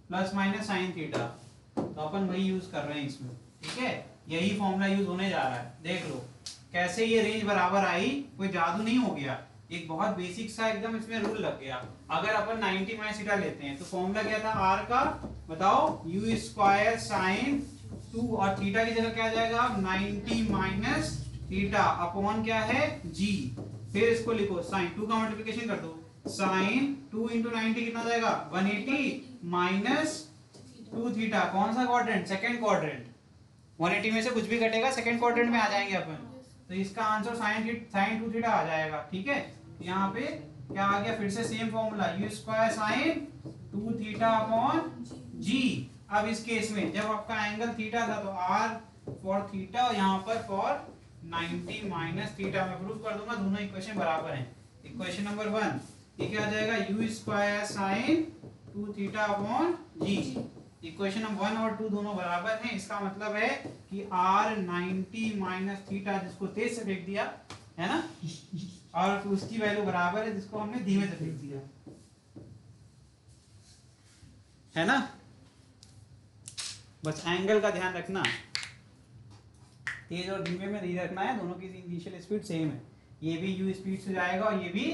प्लस माइनस साइन थीटा। तो अपन वही यूज कर रहे हैं इसमें, ठीक है। यही फॉर्मूला यूज होने जा रहा है। देख लो कैसे ये रेंज बराबर आई, कोई जादू नहीं हो गया, एक बहुत बेसिक सा एकदम इसमें रूल लग गया। अगर अपन 90 माइनस थीटा लेते हैं तो फॉर्मूला क्या था आर का? बताओ, u स्क्वायर साइन 2, और थीटा की जगह क्या आ जाएगा? 90 माइनस थीटा अपॉन क्या है? g। फिर इसको लिखो साइन 2 का मल्टीप्लिकेशन कर दो, साइन 2 इंटू 90 कितना जाएगा? 180 माइनस 2 थीटा। कौन सा क्वाड्रेंट? Second quadrant. 180 में से कुछ भी कटेगा सेकंड क्वाड्रेंट में आ जाएंगे अपन, तो इसका आंसर साइन 2 थीटा आ जाएगा। ठीक है, यहाँ पे क्या आ गया? फिर से same formula, u square sine 2 theta upon g। अब इस केस में जब आपका एंगल थीटा था तो r फॉर थीटा, और यहाँ पर फॉर 90 माइनस थीटा। मैं प्रूफ कर दूंगा दोनों इक्वेशन बराबर हैं। इक्वेशन नंबर 1 ये क्या आ जाएगा? u square sine 2 theta upon g। Equation number 1 और 2 दोनों बराबर हैं, इसका मतलब है कि r 90 माइनस थीटा, जिसको तेज से फेंक दिया है ना, और उसकी वैल्यू बराबर है जिसको हमने धीमे से फेंक दिया, है ना। बस एंगल का ध्यान रखना, तेज और धीमे में नहीं रखना है, दोनों की इनिशियल स्पीड सेम है। ये भी u स्पीड से जाएगा और ये भी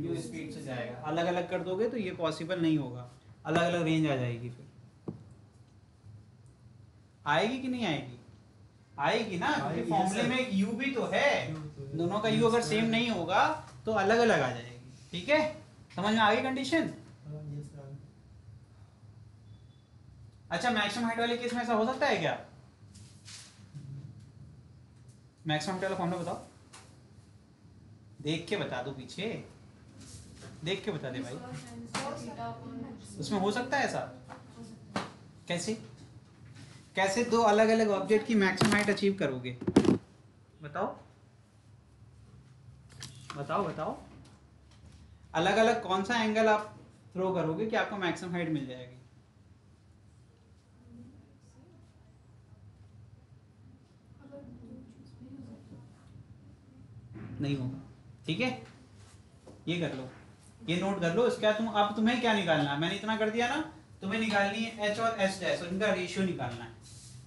u स्पीड से जाएगा। अलग अलग कर दोगे तो ये पॉसिबल नहीं होगा, अलग अलग रेंज आ जाएगी। फिर आएगी कि नहीं आएगी? आएगी ना, क्योंकि फॉर्मूले में एक u भी तो है। दोनों का u अगर सेम नहीं होगा तो अलग अलग आ जाएगी। ठीक है, समझ में आ गई कंडीशन? अच्छा, मैक्सिमम हाइट वाले केस में ऐसा हो सकता है क्या? मैक्सिमम हाइट वाला फॉर्मूला बताओ, देख के बता दो पीछे। देख के बता दे भाई, उसमें हो सकता है ऐसा? कैसे कैसे दो अलग अलग ऑब्जेक्ट की मैक्सिमम हाइट अचीव करोगे? बताओ बताओ बताओ, अलग अलग कौन सा एंगल आप थ्रो करोगे कि आपको मैक्सिमम हाइट मिल जाएगी? नहीं होगा, ठीक है, ये कर लो, ये नोट कर लो। इसका अब तुम्हें क्या निकालना है, मैंने इतना कर दिया ना, तुम्हें निकालनी है एच और एच डैश और इनका रेशियो निकालना है।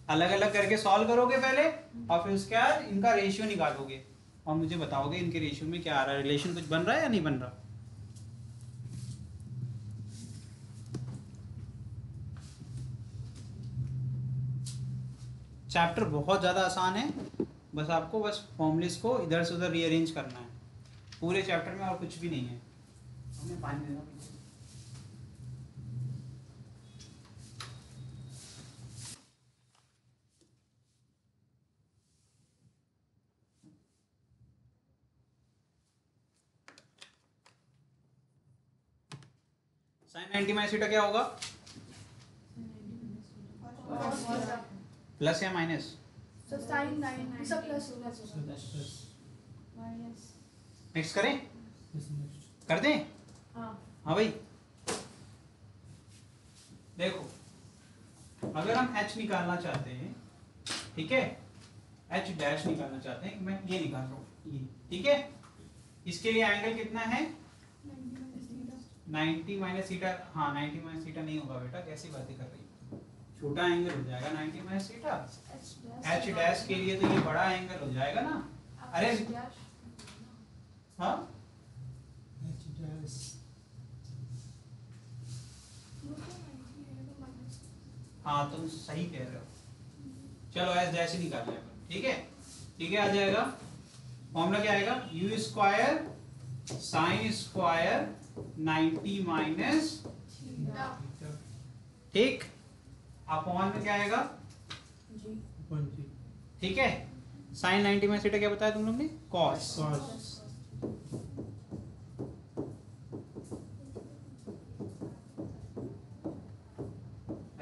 अलग अलग करके सॉल्व करोगे पहले और फिर उसके बाद इनका रेशियो निकालोगे और मुझे बताओगे इनके रेशियो में क्या आ रहा है, रिलेशन कुछ बन रहा है या नहीं बन रहा। चैप्टर बहुत ज़्यादा आसान है, बस आपको बस फॉर्मूलेस को इधर से उधर रीअरेंज करना है, पूरे चैप्टर में और कुछ भी नहीं है। हमें पानी देना sin 90 माइनस थीटा क्या होगा, प्लस या माइनस? नेक्स्ट करें, कर दें? हाँ भाई देखो, अगर हम h निकालना चाहते हैं, ठीक है, h डैश निकालना चाहते हैं, मैं ये निकाल रहा हूँ ये, ठीक है, इसके लिए एंगल कितना है 90 माइनस थीटा। हाँ 90 माइनस थीटा नहीं होगा बेटा, कैसी बातें कर रही है, छोटा एंगल हो जाएगा 90 माइनस थीटा। h डैश के लिए तो ये बड़ा एंगल हो जाएगा ना। अरे हाँ हाँ तुम सही कह रहे हो, चलो एस डैश ही निकाल लें, ठीक है, ठीक है, आ जाएगा फॉर्मूला क्या आएगा, you square sine square 90 minus, ठीक, अपॉन में क्या आएगा, ठीक है, साइन 90 माइनस थीटा क्या बताया तुम लोग ने, कॉस।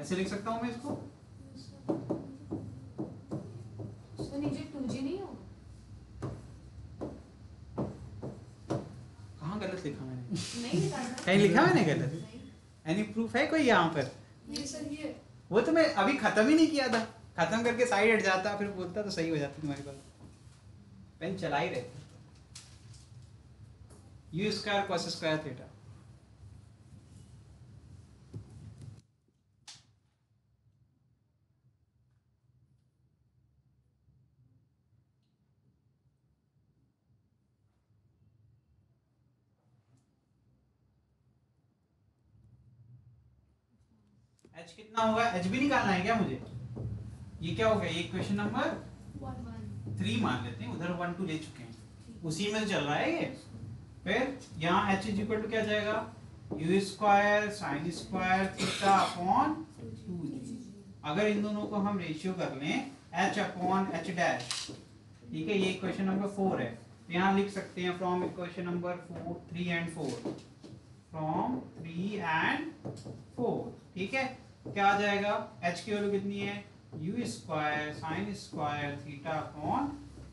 ऐसे लिख सकता हूं मैं इसको, तो नीचे 2g नहीं हो, कहाँ गलत लिखा मैंने? नहीं लिखा था, कहीं लिखा मैंने गलत? एनी प्रूफ है कोई यहाँ पर? नहीं सर ये वो तो मैं अभी खत्म ही नहीं किया था, खत्म करके साइड हट जाता फिर बोलता तो सही हो जाती तुम्हारी बात। पेन चला ही रहता, you square cos square theta, h कितना होगा, h भी निकालना है क्या मुझे? ये क्या हो गया, ये क्वेश्चन नंबर 3 मान लेते हैं, उधर 1 2 ले चुके हैं, उसी में चल रहा है ये। फिर यहाँ h इज इक्वल टू क्या जाएगा, you square sine square theta upon 2g। अगर इन दोनों को हम रेशियो कर लें h अपॉन h डैश, ठीक है, ये क्वेश्चन नंबर 4 है, तो यहाँ लिख सकते हैं from equation number 3 and 4, from 3 and 4, ठीक है, क्या आ जाएगा, h की वैल्यू कितनी है, you square sine square theta upon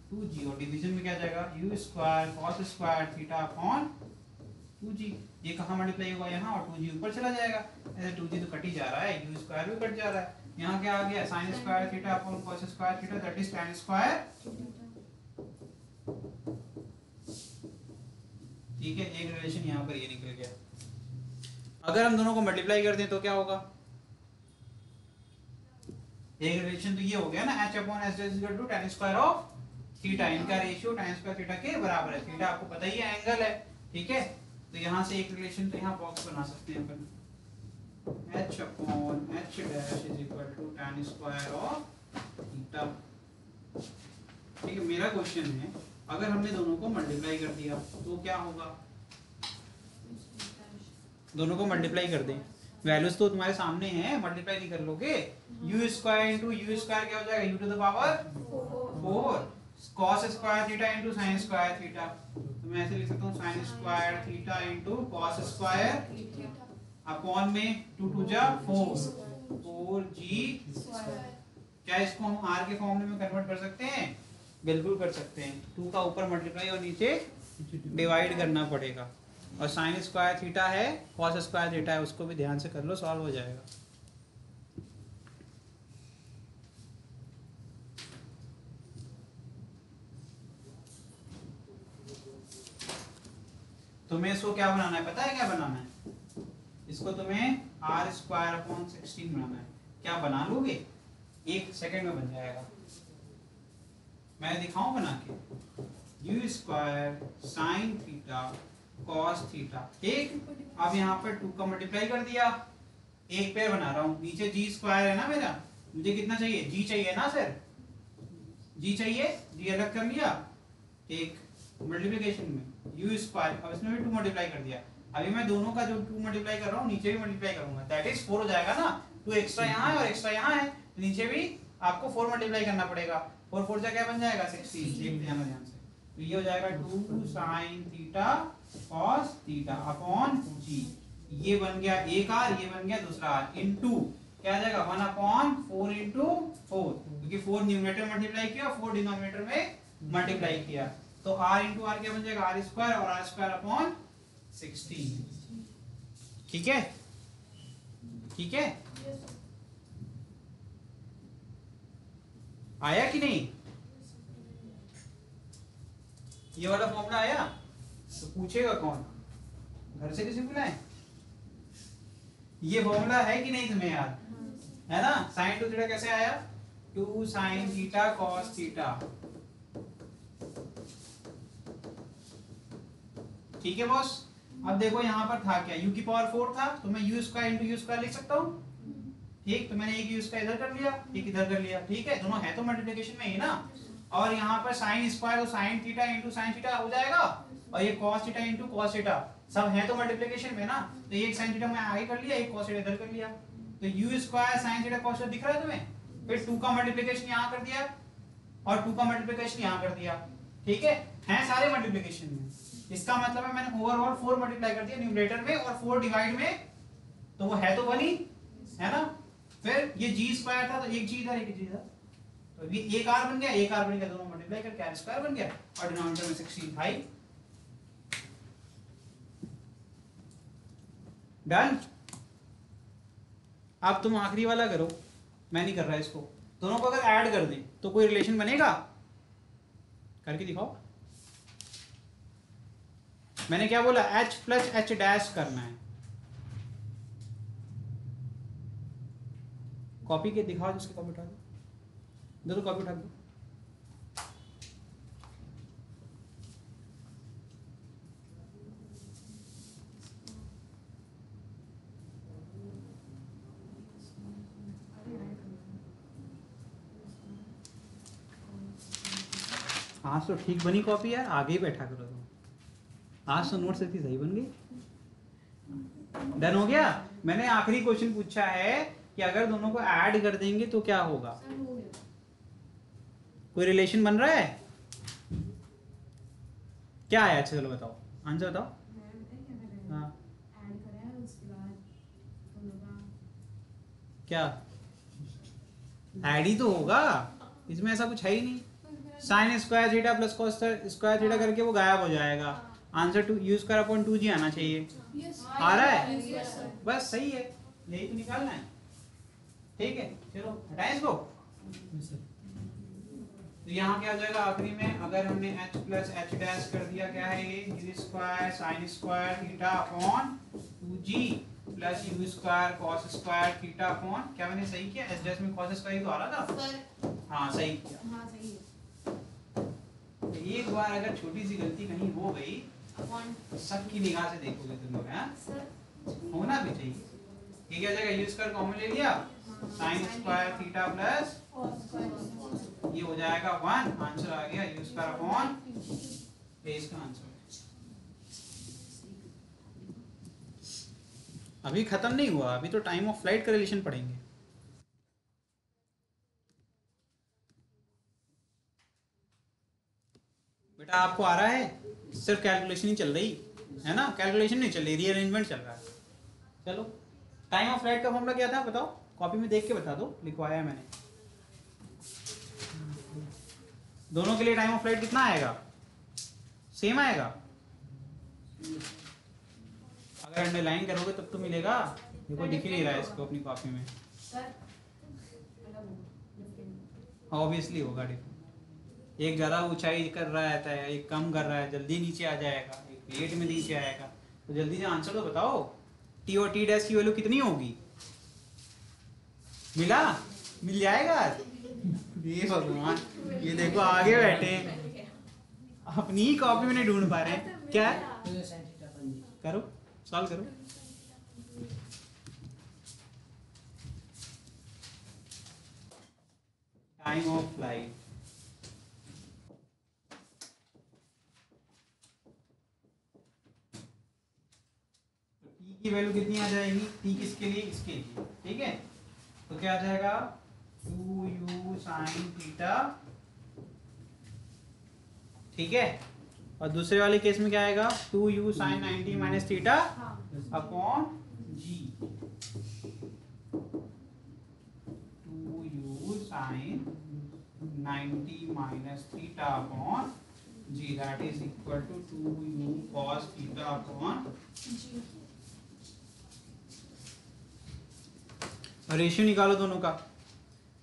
2g, और डिवीजन में क्या जाएगा, you square cos square theta upon 2g। ये कहाँ मल्टीप्लाई होगा, यहाँ, और 2g ऊपर चला जाएगा, ऐसे 2g तो कट ही जा रहा है, यू स्क्वायर भी कट जा रहा है, यहाँ क्या आ गया, sign square theta upon cos square theta, that is tan square, ठीक है, एक रिलेशन यहाँ पर ये निकल गया। अगर हम दोनों को मल्टीप्लाई कर दें तो क्या होगा, एक रिलेशन तो ये हो गया ना, h अपॉन s is equal to tan square of theta, इनका रेशियो tan स्क्वायर थीटा के बराबर है, थीटा आपको पता ही है एंगल है, ठीक है, तो यहाँ से एक रिलेशन तो यहाँ बॉक्स बना सकते हैं अपन, h upon h dash is equal to tan square of theta, ठीक है। मेरा क्वेश्चन है, अगर हमने दोनों को मल्टीप्लाई कर दिया तो क्या होगा, दोनों को मल्टीप्लाई कर दें, वैल्यूज तो तुम्हारे सामने हैं, मल्टीप्लाई नहीं कर लोगे, u square into u square क्या हो जाएगा, u to the power 4, cos square theta into sine square theta, तो मैं ऐसे लिख सकता हूँ sine square theta into cos square upon में 2 2 जा 4 4g। क्या इसको हम r के फॉर्मूले में कन्वर्ट कर सकते हैं? बिल्कुल कर सकते हैं। 2 का ऊपर मल्टीप्लाई और नीचे डिवाइड करना पड़ेगा। और साइन स्क्वायर थीटा है, कॉस स्क्वायर थीटा है, उसको भी ध्यान से कर लो, सॉल्व हो जाएगा। तुम्हें इसको क्या बनाना है, पता है क्या बनाना है? इसको तुम्हें आर स्क्वायर अपॉन 16 बनाना है। क्या बना लोगे? 1 सेकंड में बन जाएगा। मैं दिखाऊं बना के? You square sine theta cos theta, ठीक। अब यहाँ पर 2 का मल्टीप्लाई कर दिया, एक पेयर बना रहा हूँ, नीचे जी स्क्वायर है ना मेरा, मुझे कितना चाहिए? जी चाहिए ना सर, जी चाहिए, जी अलग कर लिया, एक मल्टीप्लिकेशन में यू स्क्वायर, अब इसमें भी 2 मल्टीप्लाई कर दिया। अभी मैं दोनों का जो 2 मल्टीप्लाई कर रहा हूँ नीचे भी मल्टीप्लाई करूंगा, दैट इज 4 हो जाएगा ना। 2 एक्स्ट्रा यहाँ है और एक्स्ट्रा यहाँ है, तो नीचे भी आपको 4 मल्टीप्लाई करना पड़ेगा। 4 4 जा क्या बन जाएगा? 16। देख ध्यान ध्यान से, तो ये हो जाएगा 2 sin theta cos theta upon G. ये बन गया एक आर, ये बन गया दूसरा आर, इनटू क्या आ जाएगा 1 अपॉन 4 इंटू 4, क्योंकि 4 न्यूमरेटर में मल्टीप्लाई किया, 4 डिनोमिनेटर में मल्टीप्लाई किया, तो r इंटू आर क्या बन जाएगा? आर स्क्वायर और आर स्क्वायर अपॉन 16। ठीक है, ठीक है, आया कि नहीं? ये वाला फॉर्मूला आया? तो पूछेगा कौन? घर से किसी बुलाएं? ये फॉर्मूला है कि नहीं तुम्हें याद? है ना? साइन 2 थीटा कैसे आया? 2 sin थीटा cos थीटा। ठीक है बॉस। अब देखो यहाँ पर था क्या? u की पावर 4 था, तो मैं u square into u square लिख सकता हूँ, ठीक। तो मैंने एक u स्क्वायर इधर कर लिया, एक इधर कर लिया, ठीक है, दोनों है तो मल्टीप्लिकेशन में ही ना। और यहाँ पर साइन स्क्वायर, तो sine theta into sine theta हो जाएगा, और ये cos theta into cos theta, सब है तो मल्टीप्लिकेशन में ना, तो एक साइन थीटा मैं आगे कर लिया, एक कॉस थीटा इधर कर लिया, तो u square sine theta cos theta दिख रहा है तुम्हें? फिर 2 का मल्टीप्लिकेशन यहाँ कर दिया और 2 का मल्टीप्लिकेशन यहाँ कर दिया, ठीक है सारे मल्टीप्लिकेशन में। इसका मतलब है मैंने ओवरऑल 4 मल्टीप्लाई कर दिया न्यूमरेटर में और 4 डिवाइड में, तो वो है तो 1 ही है ना। फिर ये जी स्क्वायर था, तो एक जी इधर एक जी इधर, तो ये एक आर बन गया, एक आर बन गया, दोनों मल्टीप्लाई करके आर स्क्वायर बन गया, और डिनोमिनेटर में 16 था ही। डन। अब तुम आखिरी वाला करो, मैं नहीं कर रहा इसको। दोनों को अगर ऐड कर दें तो कोई रिलेशन बनेगा? करके दिखाओ। मैंने क्या बोला? h प्लस h डैश करना है। कॉपी के दिखाओ, जिसकी कॉपी उठा दो, तो कॉपी उठा दो। आज तो ठीक बनी कॉपी यार, आगे ही बैठा करो तुम। आज तो नोट्स इतनी सही बन गई। डन हो गया। मैंने आखिरी क्वेश्चन पूछा है कि अगर दोनों को ऐड कर देंगे तो क्या होगा? कोई रिलेशन बन रहा है? क्या आया? चलो बताओ, आंसर बताओ। हाँ क्या ऐड ही तो होगा, इसमें ऐसा कुछ है ही नहीं। Sign square theta plus cos square theta करके वो गायब हो जाएगा। Answer 2 u square upon 2g आना चाहिए। आ रहा है? बस सही है, यही तो निकालना है। ठीक है, चलो हटाएं इसको। तो यहाँ क्या हो जाएगा आखिरी में? अगर हमने h प्लस h डैश कर दिया, क्या है ये? u square sine square theta upon 2g plus u square cos square theta upon, क्या मैंने सही किया? h डैश में कॉस स्क्वायर तो आ रहा था। हाँ सही किया। हाँ सही है। एक बार अगर छोटी सी गलती कहीं हो गई, सबकी निगाह से देखोगे तुम लोग, हैं? होना भी चाहिए। ये क्या जाएगा? u स्क्वायर कॉमन ले लिया, साइन स्क्वायर थीटा प्लस ये हो जाएगा 1, आंसर आ गया u स्क्वायर अपॉन, इसका आंसर। अभी खत्म नहीं हुआ, अभी तो टाइम ऑफ फ्लाइट का रिलेशन पढ़ेंगे। बेटा आपको आ रहा है, सिर्फ कैलकुलेशन ही चल रही है ना, कैलकुलेशन नहीं चल रही, रीअरेंजमेंट चल रहा है। चलो टाइम ऑफ फ्लाइट का फॉर्मूला क्या था बताओ, कॉपी में देख के बता दो, लिखवाया है मैंने। दोनों के लिए टाइम ऑफ फ्लाइट कितना आएगा, सेम आएगा। अगर अंडरलाइन करोगे तब तो मिलेगा, देखो दिख ही नहीं रहा है इसको अपनी कॉपी में। सर ऑब्वियसली होगा डिफरेंट, एक ज़्यादा ऊंचाई कर रहा रहता है, एक कम कर रहा है, जल्दी नीचे आ जाएगा, एक लेट में नीचे आएगा। तो जल्दी से आंसर तो बताओ, टी और टी डैश की वैल्यू कितनी होगी, मिला, मिल जाएगा। ये भगवान, ये देखो आगे बैठे अपनी ही कॉपी में नहीं ढूंढ पा रहे हैं क्या है? करो सॉल्व करो। टाइम ऑफ फ्लाइट, टी की वैल्यू कितनी आ जाएगी, टी किसके लिए, इसके लिए, ठीक है। तो क्या आ जाएगा 2u sin थीटा, ठीक है। और दूसरे वाले केस में क्या आएगा 2u sin 90 minus theta upon g, 2u sin 90 minus theta upon g, that is equal to 2u cos theta upon ratio निकालो दोनों का,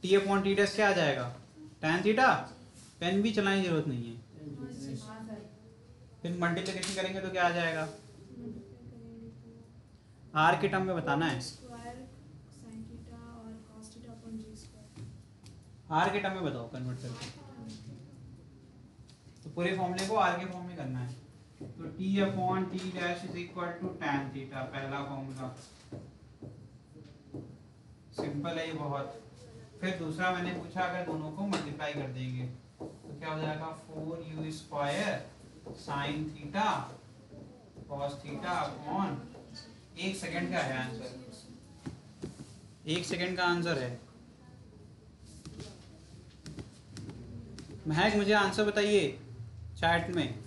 टी अपॉन टी डैश क्या आ जाएगा tan थीटा, पेन भी चलाने की जरूरत नहीं है, फिर मल्टीप्लिकेशन करेंगे तो क्या आ जाएगा, आर के टर्म में बताना है, आर के टर्म में बताओ कन्वर्ट करके, तो पूरे फॉर्मूले को आर के फॉर्म में करना है। तो t upon t dash is equal to tan theta, पहला फॉर्मूला सिंपल है ये बहुत। फिर दूसरा मैंने पूछा अगर दोनों को मल्टीप्लाई कर देंगे तो क्या हो जाएगा 4u square sine theta cos theta upon, 1 second का है आंसर, 1 सेकंड का आंसर है। महक मुझे आंसर बताइए चैट में।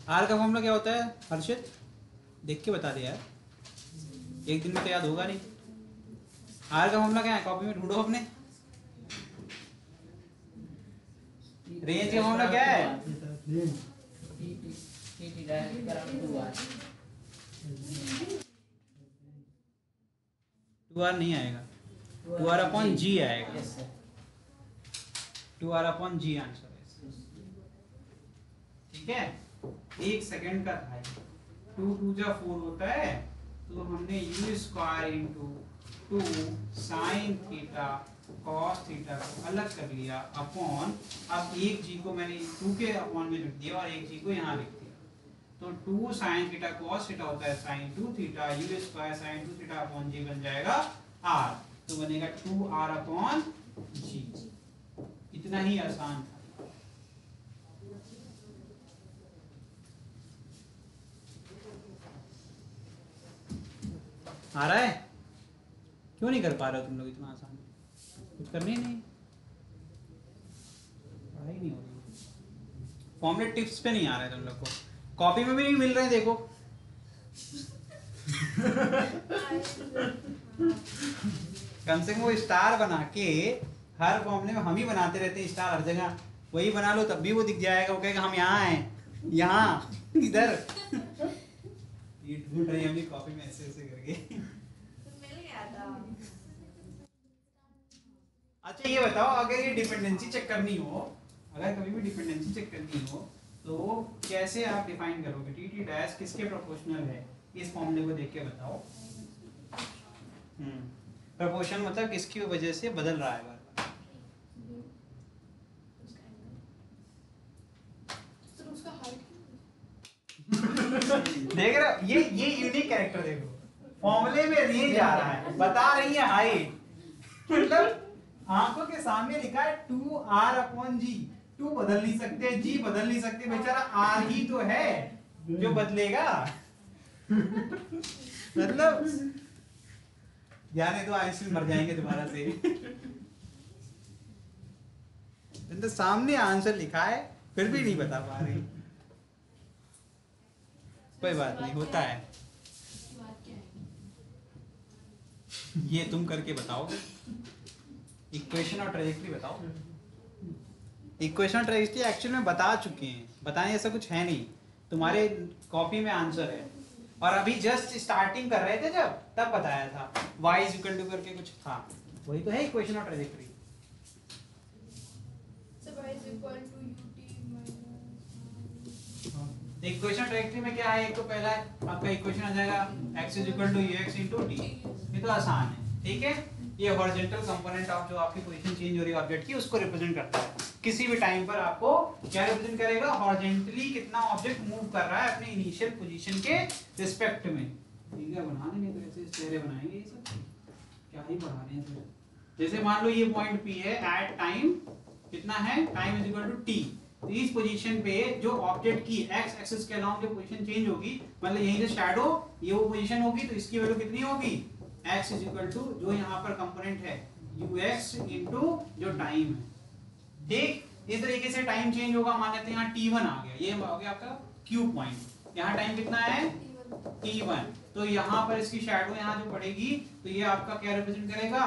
आर का फॉर्मूला क्या होता है हर्षित, देख के बता दे यार, एक दिन में तो याद होगा नहीं। आर का फॉर्मूला क्या है, कॉपी में ढूंढो अपने। रेंज का फॉर्मूला क्या है, टू आर नहीं आएगा, टू आर अपॉन जी आएगा, two r upon g answer है, ठीक है। 1 सेकंड का था, 2 2 जा 4 होता है, तो हमने u square into 2 sine theta cos theta को अलग कर लिया अपॉन, अब एक जी को मैंने 2 के अपॉन में लिख दिया और एक जी को यहाँ लिख दिया, तो 2 साइन थीटा कॉस थीटा होता है sine 2 theta, u square sine 2 theta upon G बन जाएगा r, तो बनेगा 2r अपॉन जी। इतना ही आसान था। आ रहा है, क्यों नहीं कर पा रहे हो तुम लोग इतना आसान, कुछ करने ही नहीं, पढ़ाई नहीं हो रही, फॉर्मूले टिप्स पे नहीं आ रहे तुम लोग को, कॉपी में भी नहीं मिल रहे हैं देखो। कम से कम वो स्टार बना के हर फॉर्मूले में हम ही बनाते रहते हैं स्टार हर जगह, वही बना लो तब भी वो दिख जाएगा, वो कहेगा हम यहाँ हैं, यहाँ इधर। ये ढूंढ रही है अपनी कॉपी में ऐसे ऐसे करके। मिल गया था। अच्छा ये बताओ, अगर ये डिपेंडेंसी चेक करनी हो, अगर कभी भी डिपेंडेंसी चेक करनी हो तो कैसे आप डिफाइन करोगे, टी टी डैश किसके प्रोपोर्शनल है, इस फॉर्मूले को देख के बताओ। प्रोपोर्शन मतलब किसकी वजह से बदल रहा है बार बार। सर उसका हाइट देख रहे हो, ये यूनिक कैरेक्टर देखो, फॉर्मूले में रेंज आ रहा है, बता रही है हाइट, मतलब आंखों के सामने लिखा है 2r अपॉन जी, 2 बदल नहीं सकते, जी बदल नहीं सकते, बेचारा r ही तो है जो बदलेगा। मतलब जाने तो आइंस्टीन मर जाएंगे दोबारा से। तो सामने आंसर लिखा है फिर भी नहीं बता पा रही। कोई बात नहीं, होता है। बात क्या है? ये तुम करके बताओ। इक्वेशन और ट्रेजेक्टरी बताओ। इक्वेशन और ट्रेजेक्टरी एक्चुअल में बता चुके हैं, बताने ऐसा कुछ है नहीं, तुम्हारे कॉपी में आंसर है। और अभी जस्ट स्टार्टिंग कर रहे थे जब, तब बताया था y इज इक्वल टू करके कुछ था, वही तो है इक्वेशन और trajectory. So y is equal to ut minus equation trajectory में क्या है, एक तो पहला आपका इक्वेशन आ जाएगा x is equal to ux into t। ये तो आसान है, ठीक है। ये हॉरिजॉन्टल कंपोनेंट ऑफ जो आपकी पोजीशन चेंज हो रही है ऑब्जेक्ट की, उसको रिप्रेजेंट करता है। किसी भी टाइम पर आपको क्या रिप्रेजेंट करेगा, हॉरिजॉन्टली कितना ऑब्जेक्ट मूव कर रहा है अपने इनिशियल पोजीशन के रिस्पेक्ट में। ठीक है, बना देंगे तो ऐसे चेहरे बनाएंगे, ये सब क्या ही बढ़ा रहे हैं फिर। जैसे मान लो ये पॉइंट P है, एट टाइम कितना है, time is equal to t। तो इस पोजीशन पे जो ऑब्जेक्ट की एक्स एक्सिस के अलोंग जो पोजीशन चेंज होगी, मतलब यहीं से शैडो ये वो पोजीशन होगी, तो इसकी वैल्यू कितनी होगी, x इज इक्वल टू जो यहाँ पर कंपोनेंट है ux इनटू जो टाइम है। ठीक, इस तरीके से टाइम चेंज होगा। मान लेते हैं यहाँ t1 आ गया, ये हो गया आपका Q पॉइंट। यहाँ टाइम कितना है t1, तो यहाँ पर इसकी शैडो यहाँ जो पड़ेगी, तो ये आपका क्या रिप्रेजेंट करेगा,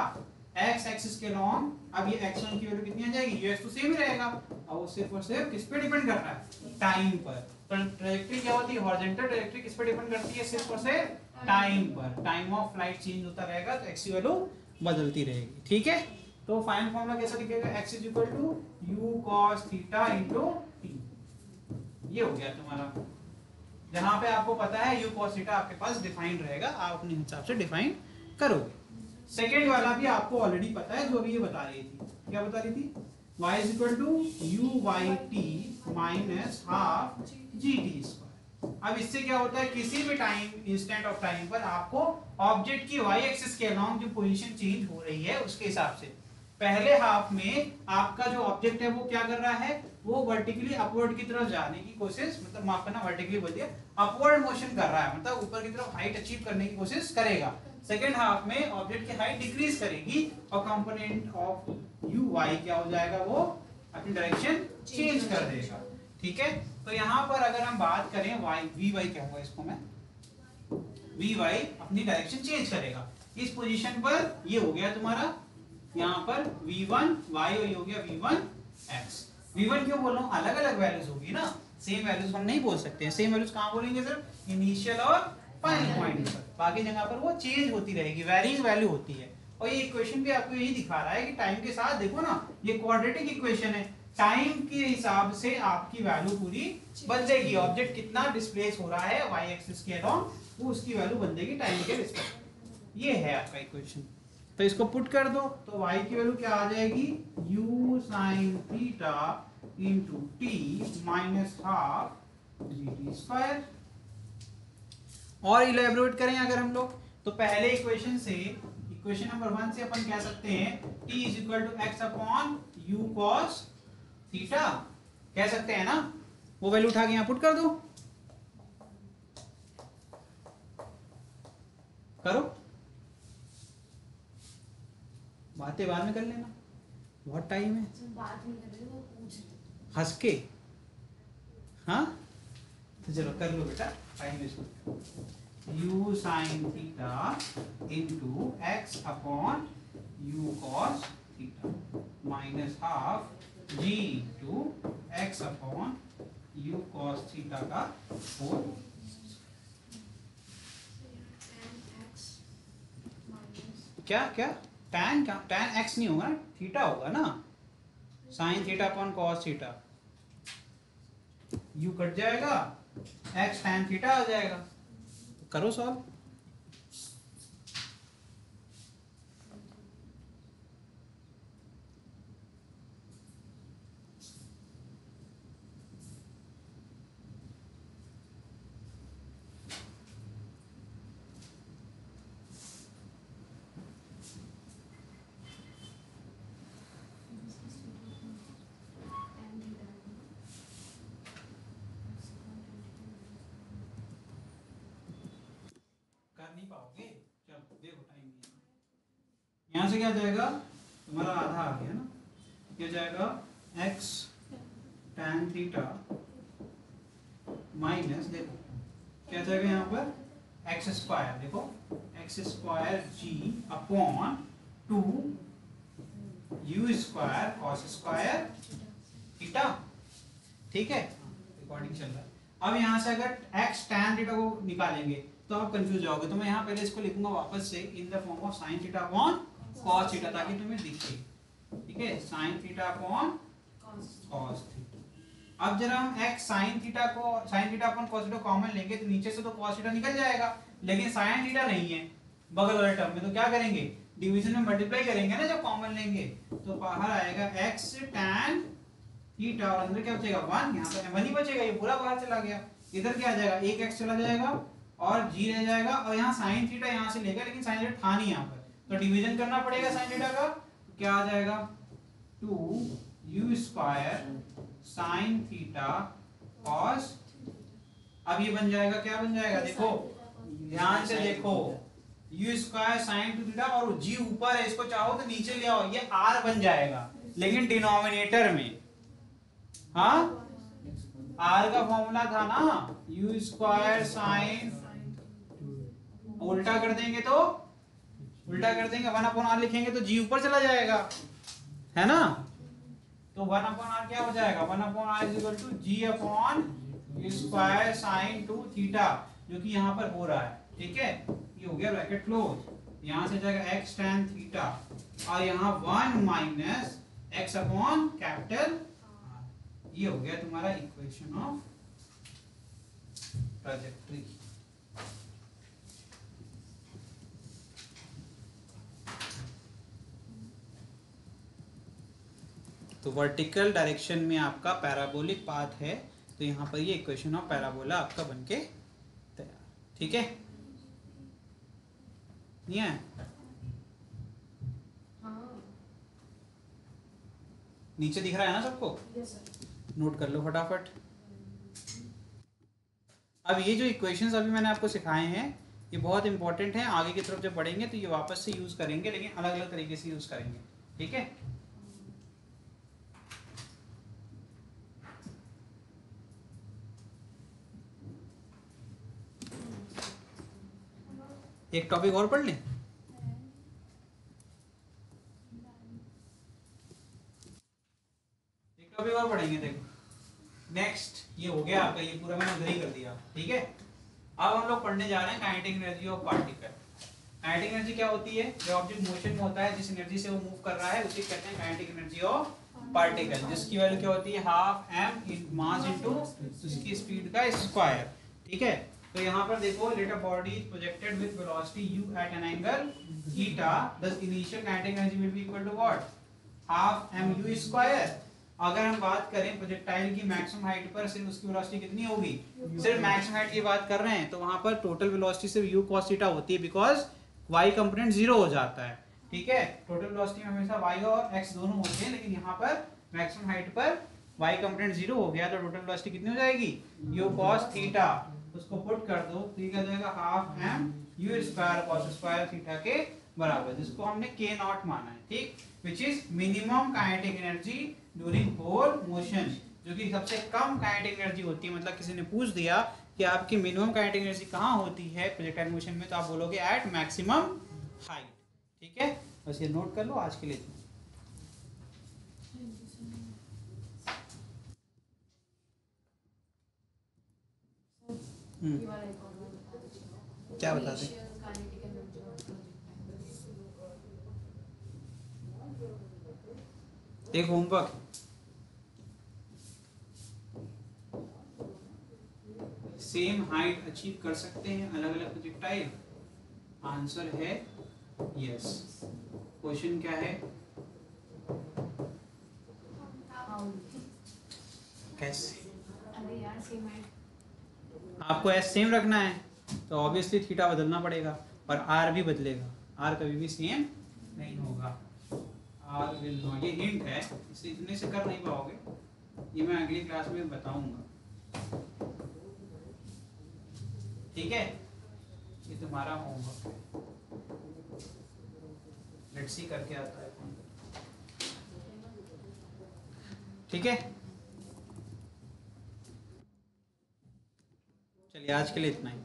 x एक्सिस के लॉन्ग। अब ये x1 की वैल्यू कितनी आ जाएगी, ux तो सेम ही रहेगा, और वो सिर्फ और सिर्फ किस पे डिपेंड कर रहा है, टाइम पर। तो ट्रैजेक्टरी क्या होती है, हॉरिजॉन्टल ट्रैजेक्टरी किस पे डिपेंड करती है, सिर्फ और सिर्फ टाइम पर। टाइम ऑफ फ्लाइट चेंज होता रहेगा तो x की वैल्यू बदलती रहेगी, ठीक है। तो फाइनल फॉर्मूला कैसा लिखेगा, x is equal to u cos theta into t। ये हो गया तुम्हारा, जहां पे आपको पता है u cos थीटा आपके पास डिफाइंड रहेगा, आप अपने हिसाब से डिफाइन करोगे। सेकेंड वाला भी आपको ऑलरेडी पता है, जो अभी ये बता रही थी, क्या बता रही थी, y is equal to u by t minus half gt square. अब इससे क्या होता है, किसी भी टाइम इंस्टेंट ऑफ टाइम पर आपको ऑब्जेक्ट की y एक्सिस के अलोंग जो पोजीशन चेंज हो रही है उसके हिसाब से, पहले हाफ में आपका जो ऑब्जेक्ट है वो क्या कर रहा है, वो वर्टिकली अपवर्ड की तरफ जाने की कोशिश, मतलब माफ करना वर्टिकली बोल दिया, अपवर्ड मोशन कर रहा है, मतलब ऊपर की तरफ हाइट अचीव करने की कोशिश करेगा। सेकेंड हाफ में ऑब्जेक्ट की हाइट डिक्रीज करेगी और कंपोनेंट ऑफ यू वाई क्या हो जाएगा, वो अपनी डायरेक्शन चेंज कर देगा, ठीक है। तो यहाँ पर अगर हम बात करें वाई वी वाई क्या होगा, इसको मैं वी वाई अपनी डायरेक्शन चेंज करेगा। इस पोजीशन पर ये हो गया तुम्हारा यहाँ पर v1 y और ये हो गया v1 x। v1 क्यों बोल रहा हूँ, अलग अलग वैल्यूज होगी ना, सेम वैल्यूज हम नहीं बोल सकते हैं। सेम वैल्यूज कहाँ बोलेंगे, सिर्फ इनिशियल और फाइनल पॉइंट पर, बाकी जगह पर वो चेंज होती रहेगी, वेरिंग वैल्यू होती है। और ये इक्वेशन भी आपको यही दिखा रहा है कि टाइम के साथ देखो ना, ये क्वाड्रेटिक इक्वेशन है, टाइम के हिसाब से आपकी वैल्यू पूरी बदलेगी। ऑब्जेक्ट कितना डिस्प्लेस हो रहा है y एक्सिस के अलोंग, वो उसकी वैल्यू बदलेगी टाइम के रिस्पेक्ट। ये है आपका इक्वेशन। तो इसको पुट कर दो, तो y की वैल्यू क्या आ जाएगी, u sin theta into t minus half gt square. और इलेबोरेट करें अगर हम लोग, तो पहले इक्वेशन से, इक्वेशन नंबर 1 से अपन कह सकते हैं t is equal to x upon u cos theta, कह सकते हैं ना। वो वैल्यू उठा के यहाँ पुट कर दो, करो, बातें बाद में कर लेना, बहुत टाइम है, बात नहीं कर रहे, वो पूछ रहे। हंस के। हाँ तो चलो कर लो बेटा, time waste. u sin theta into x upon u cos theta minus half g to x upon u cos theta का होल। क्या क्या tan, क्या tan x नहीं होगा, थीटा होगा ना, sin theta upon cos theta, u cut जाएगा, x tan थीटा आ जाएगा। तो करो सॉल्व। कर नहीं पाओगे। चलो देखो टाइम यहाँ से क्या जाएगा तुम्हारा आधा आ गया ना, क्या जाएगा x tan थीटा माइनस देखो क्या जाएगा यहाँ पर एक्स स्क्वायर, देखो x square g upon 2 u square cos square theta. ठीक है, रिकॉर्डिंग चल रहा है। अब यहाँ से अगर x tan थीटा को निकालेंगे तो आप कंफ्यूज जाओगे, तो मैं यहाँ पहले इसको लिखूंगा वापस से in the form of sin theta upon cos theta ताकि तुम्हें दिखे। ठीक है, sin theta upon cos theta. अब जरा हम x sin theta upon cos theta common लेंगे तो नीचे से तो cos थीटा निकल जाएगा, लेकिन sin थीटा नहीं है बगल वाले टर्म में, तो क्या करेंगे डिवीजन में मल्टीप्लाई करेंगे ना जब कॉमन लेंगे, तो बाहर आएगा x tan थीटा और अंदर क्या बचेगा 1, यहाँ पे 1 ही बचेगा, ये पूरा बाहर चला गया। इधर क्या आ जाएगा एक x चला जाएगा और g रह जाएगा, और यहाँ sin थीटा यहाँ से लेगा लेकिन sin थीटा था नहीं यहाँ पर, तो डिवीजन करना पड़ेगा sin थीटा का। क्या आ जाएगा 2u square sin theta cos। अब ये बन जाएगा, क्या बन जाएगा देखो ध्यान से देखो, u स्क्वायर sin थीटा और g ऊपर है, इसको चाहो तो नीचे ले आओ, ये r बन जाएगा लेकिन डिनोमिनेटर में। हाँ r का फॉर्मूला था ना u स्क्वायर sin, उल्टा कर देंगे तो उल्टा कर देंगे 1 अपॉन r लिखेंगे तो g ऊपर चला जाएगा, है ना। तो 1 अपॉन r क्या हो जाएगा 1 upon r is equal to g upon u square sin 2 theta, जो कि यहाँ पर हो रहा है। ठीक है, ये हो गया ब्रैकेट क्लोज। यहाँ से जाएगा x tan थीटा और यहाँ 1 minus x upon capital R। ये हो गया तुम्हारा इक्वेशन ऑफ ट्राजेक्टरी। तो वर्टिकल डायरेक्शन में आपका पैराबोलिक पाथ है, तो यहाँ पर ये इक्वेशन ऑफ पैराबोला आपका बनके तैयार। ठीक है, नहीं है नीचे दिख रहा है ना सबको, नोट कर लो फटाफट। अब ये जो इक्वेशंस अभी मैंने आपको सिखाए हैं ये बहुत इंपॉर्टेंट है, आगे की तरफ जब बढ़ेंगे तो ये वापस से यूज करेंगे, लेकिन अलग अलग तरीके से यूज करेंगे। ठीक है, एक टॉपिक और पढ़ लें। एक टॉपिक और पढ़ेंगे, देखो नेक्स्ट ये हो गया आपका, ये पूरा मैंने उधर ही कर दिया। ठीक है, अब हम लोग पढ़ने जा रहे हैं kinetic energy of particle. Kinetic energy क्या होती है, जो ऑब्जेक्ट मोशन में होता है जिस एनर्जी से वो मूव कर रहा है उसे कहते हैं काइनेटिक एनर्जी ऑफ पार्टिकल, जिसकी वैल्यू क्या होती है हाफ m मास इनटू उसकी स्पीड का स्क्वायर। ठीक है, तो यहाँ पर देखो let a body is projected with velocity u at an angle theta, the initial kinetic energy will be equal to what half mu square. अगर हम बात करें प्रोजेक्टाइल की मैक्सिमम हाइट पर सिर्फ उसकी वेलोसिटी कितनी होगी, सिर्फ मैक्सिमम हाइट की बात कर रहे हैं, तो वहां पर टोटल वेलोसिटी सिर्फ u cos थीटा होती है, बिकॉज y कंपोनेंट 0 हो जाता है। ठीक है, टोटल वेलोसिटी में हमेशा y और x दोनों होते हैं, लेकिन यहाँ पर मैक्सिमम हाइट पर y कंपोनेंट 0 हो गया तो टोटल वेलोसिटी कितनी हो जाएगी u cos थीटा, उसको पुट कर दो तो ये क्या जाएगा half m u square cos square theta के बराबर, जिसको हमने k नॉट माना है। ठीक, which is minimum kinetic energy during whole motion, जो कि सबसे कम काइनेटिक एनर्जी होती है। मतलब किसी ने पूछ दिया कि आपकी मिनिमम काइनेटिक एनर्जी कहाँ होती है प्रोजेक्टाइल मोशन में, तो आप बोलोगे एट मैक्सिमम हाइट। ठीक है, बस ये नोट कर लो आज के लिए। क्या बताते एक होमवर्क, सेम हाइट अचीव कर सकते हैं अलग अलग प्रोजेक्टाइल, आंसर है यस। क्वेश्चन क्या है, कैसे अरे यार सेम हाइट आपको एस सेम रखना है तो ऑब्वियसली थीटा बदलना पड़ेगा और आर भी बदलेगा, आर कभी भी सेम नहीं होगा। आर विल नॉट, ये हिंट है, इसे इतने से कर नहीं पाओगे, ये मैं अगली क्लास में बताऊंगा। ठीक है, ये तुम्हारा होमवर्क है, लेट्स सी करके आता है कौन। ठीक है, चलिए आज के लिए इतना ही।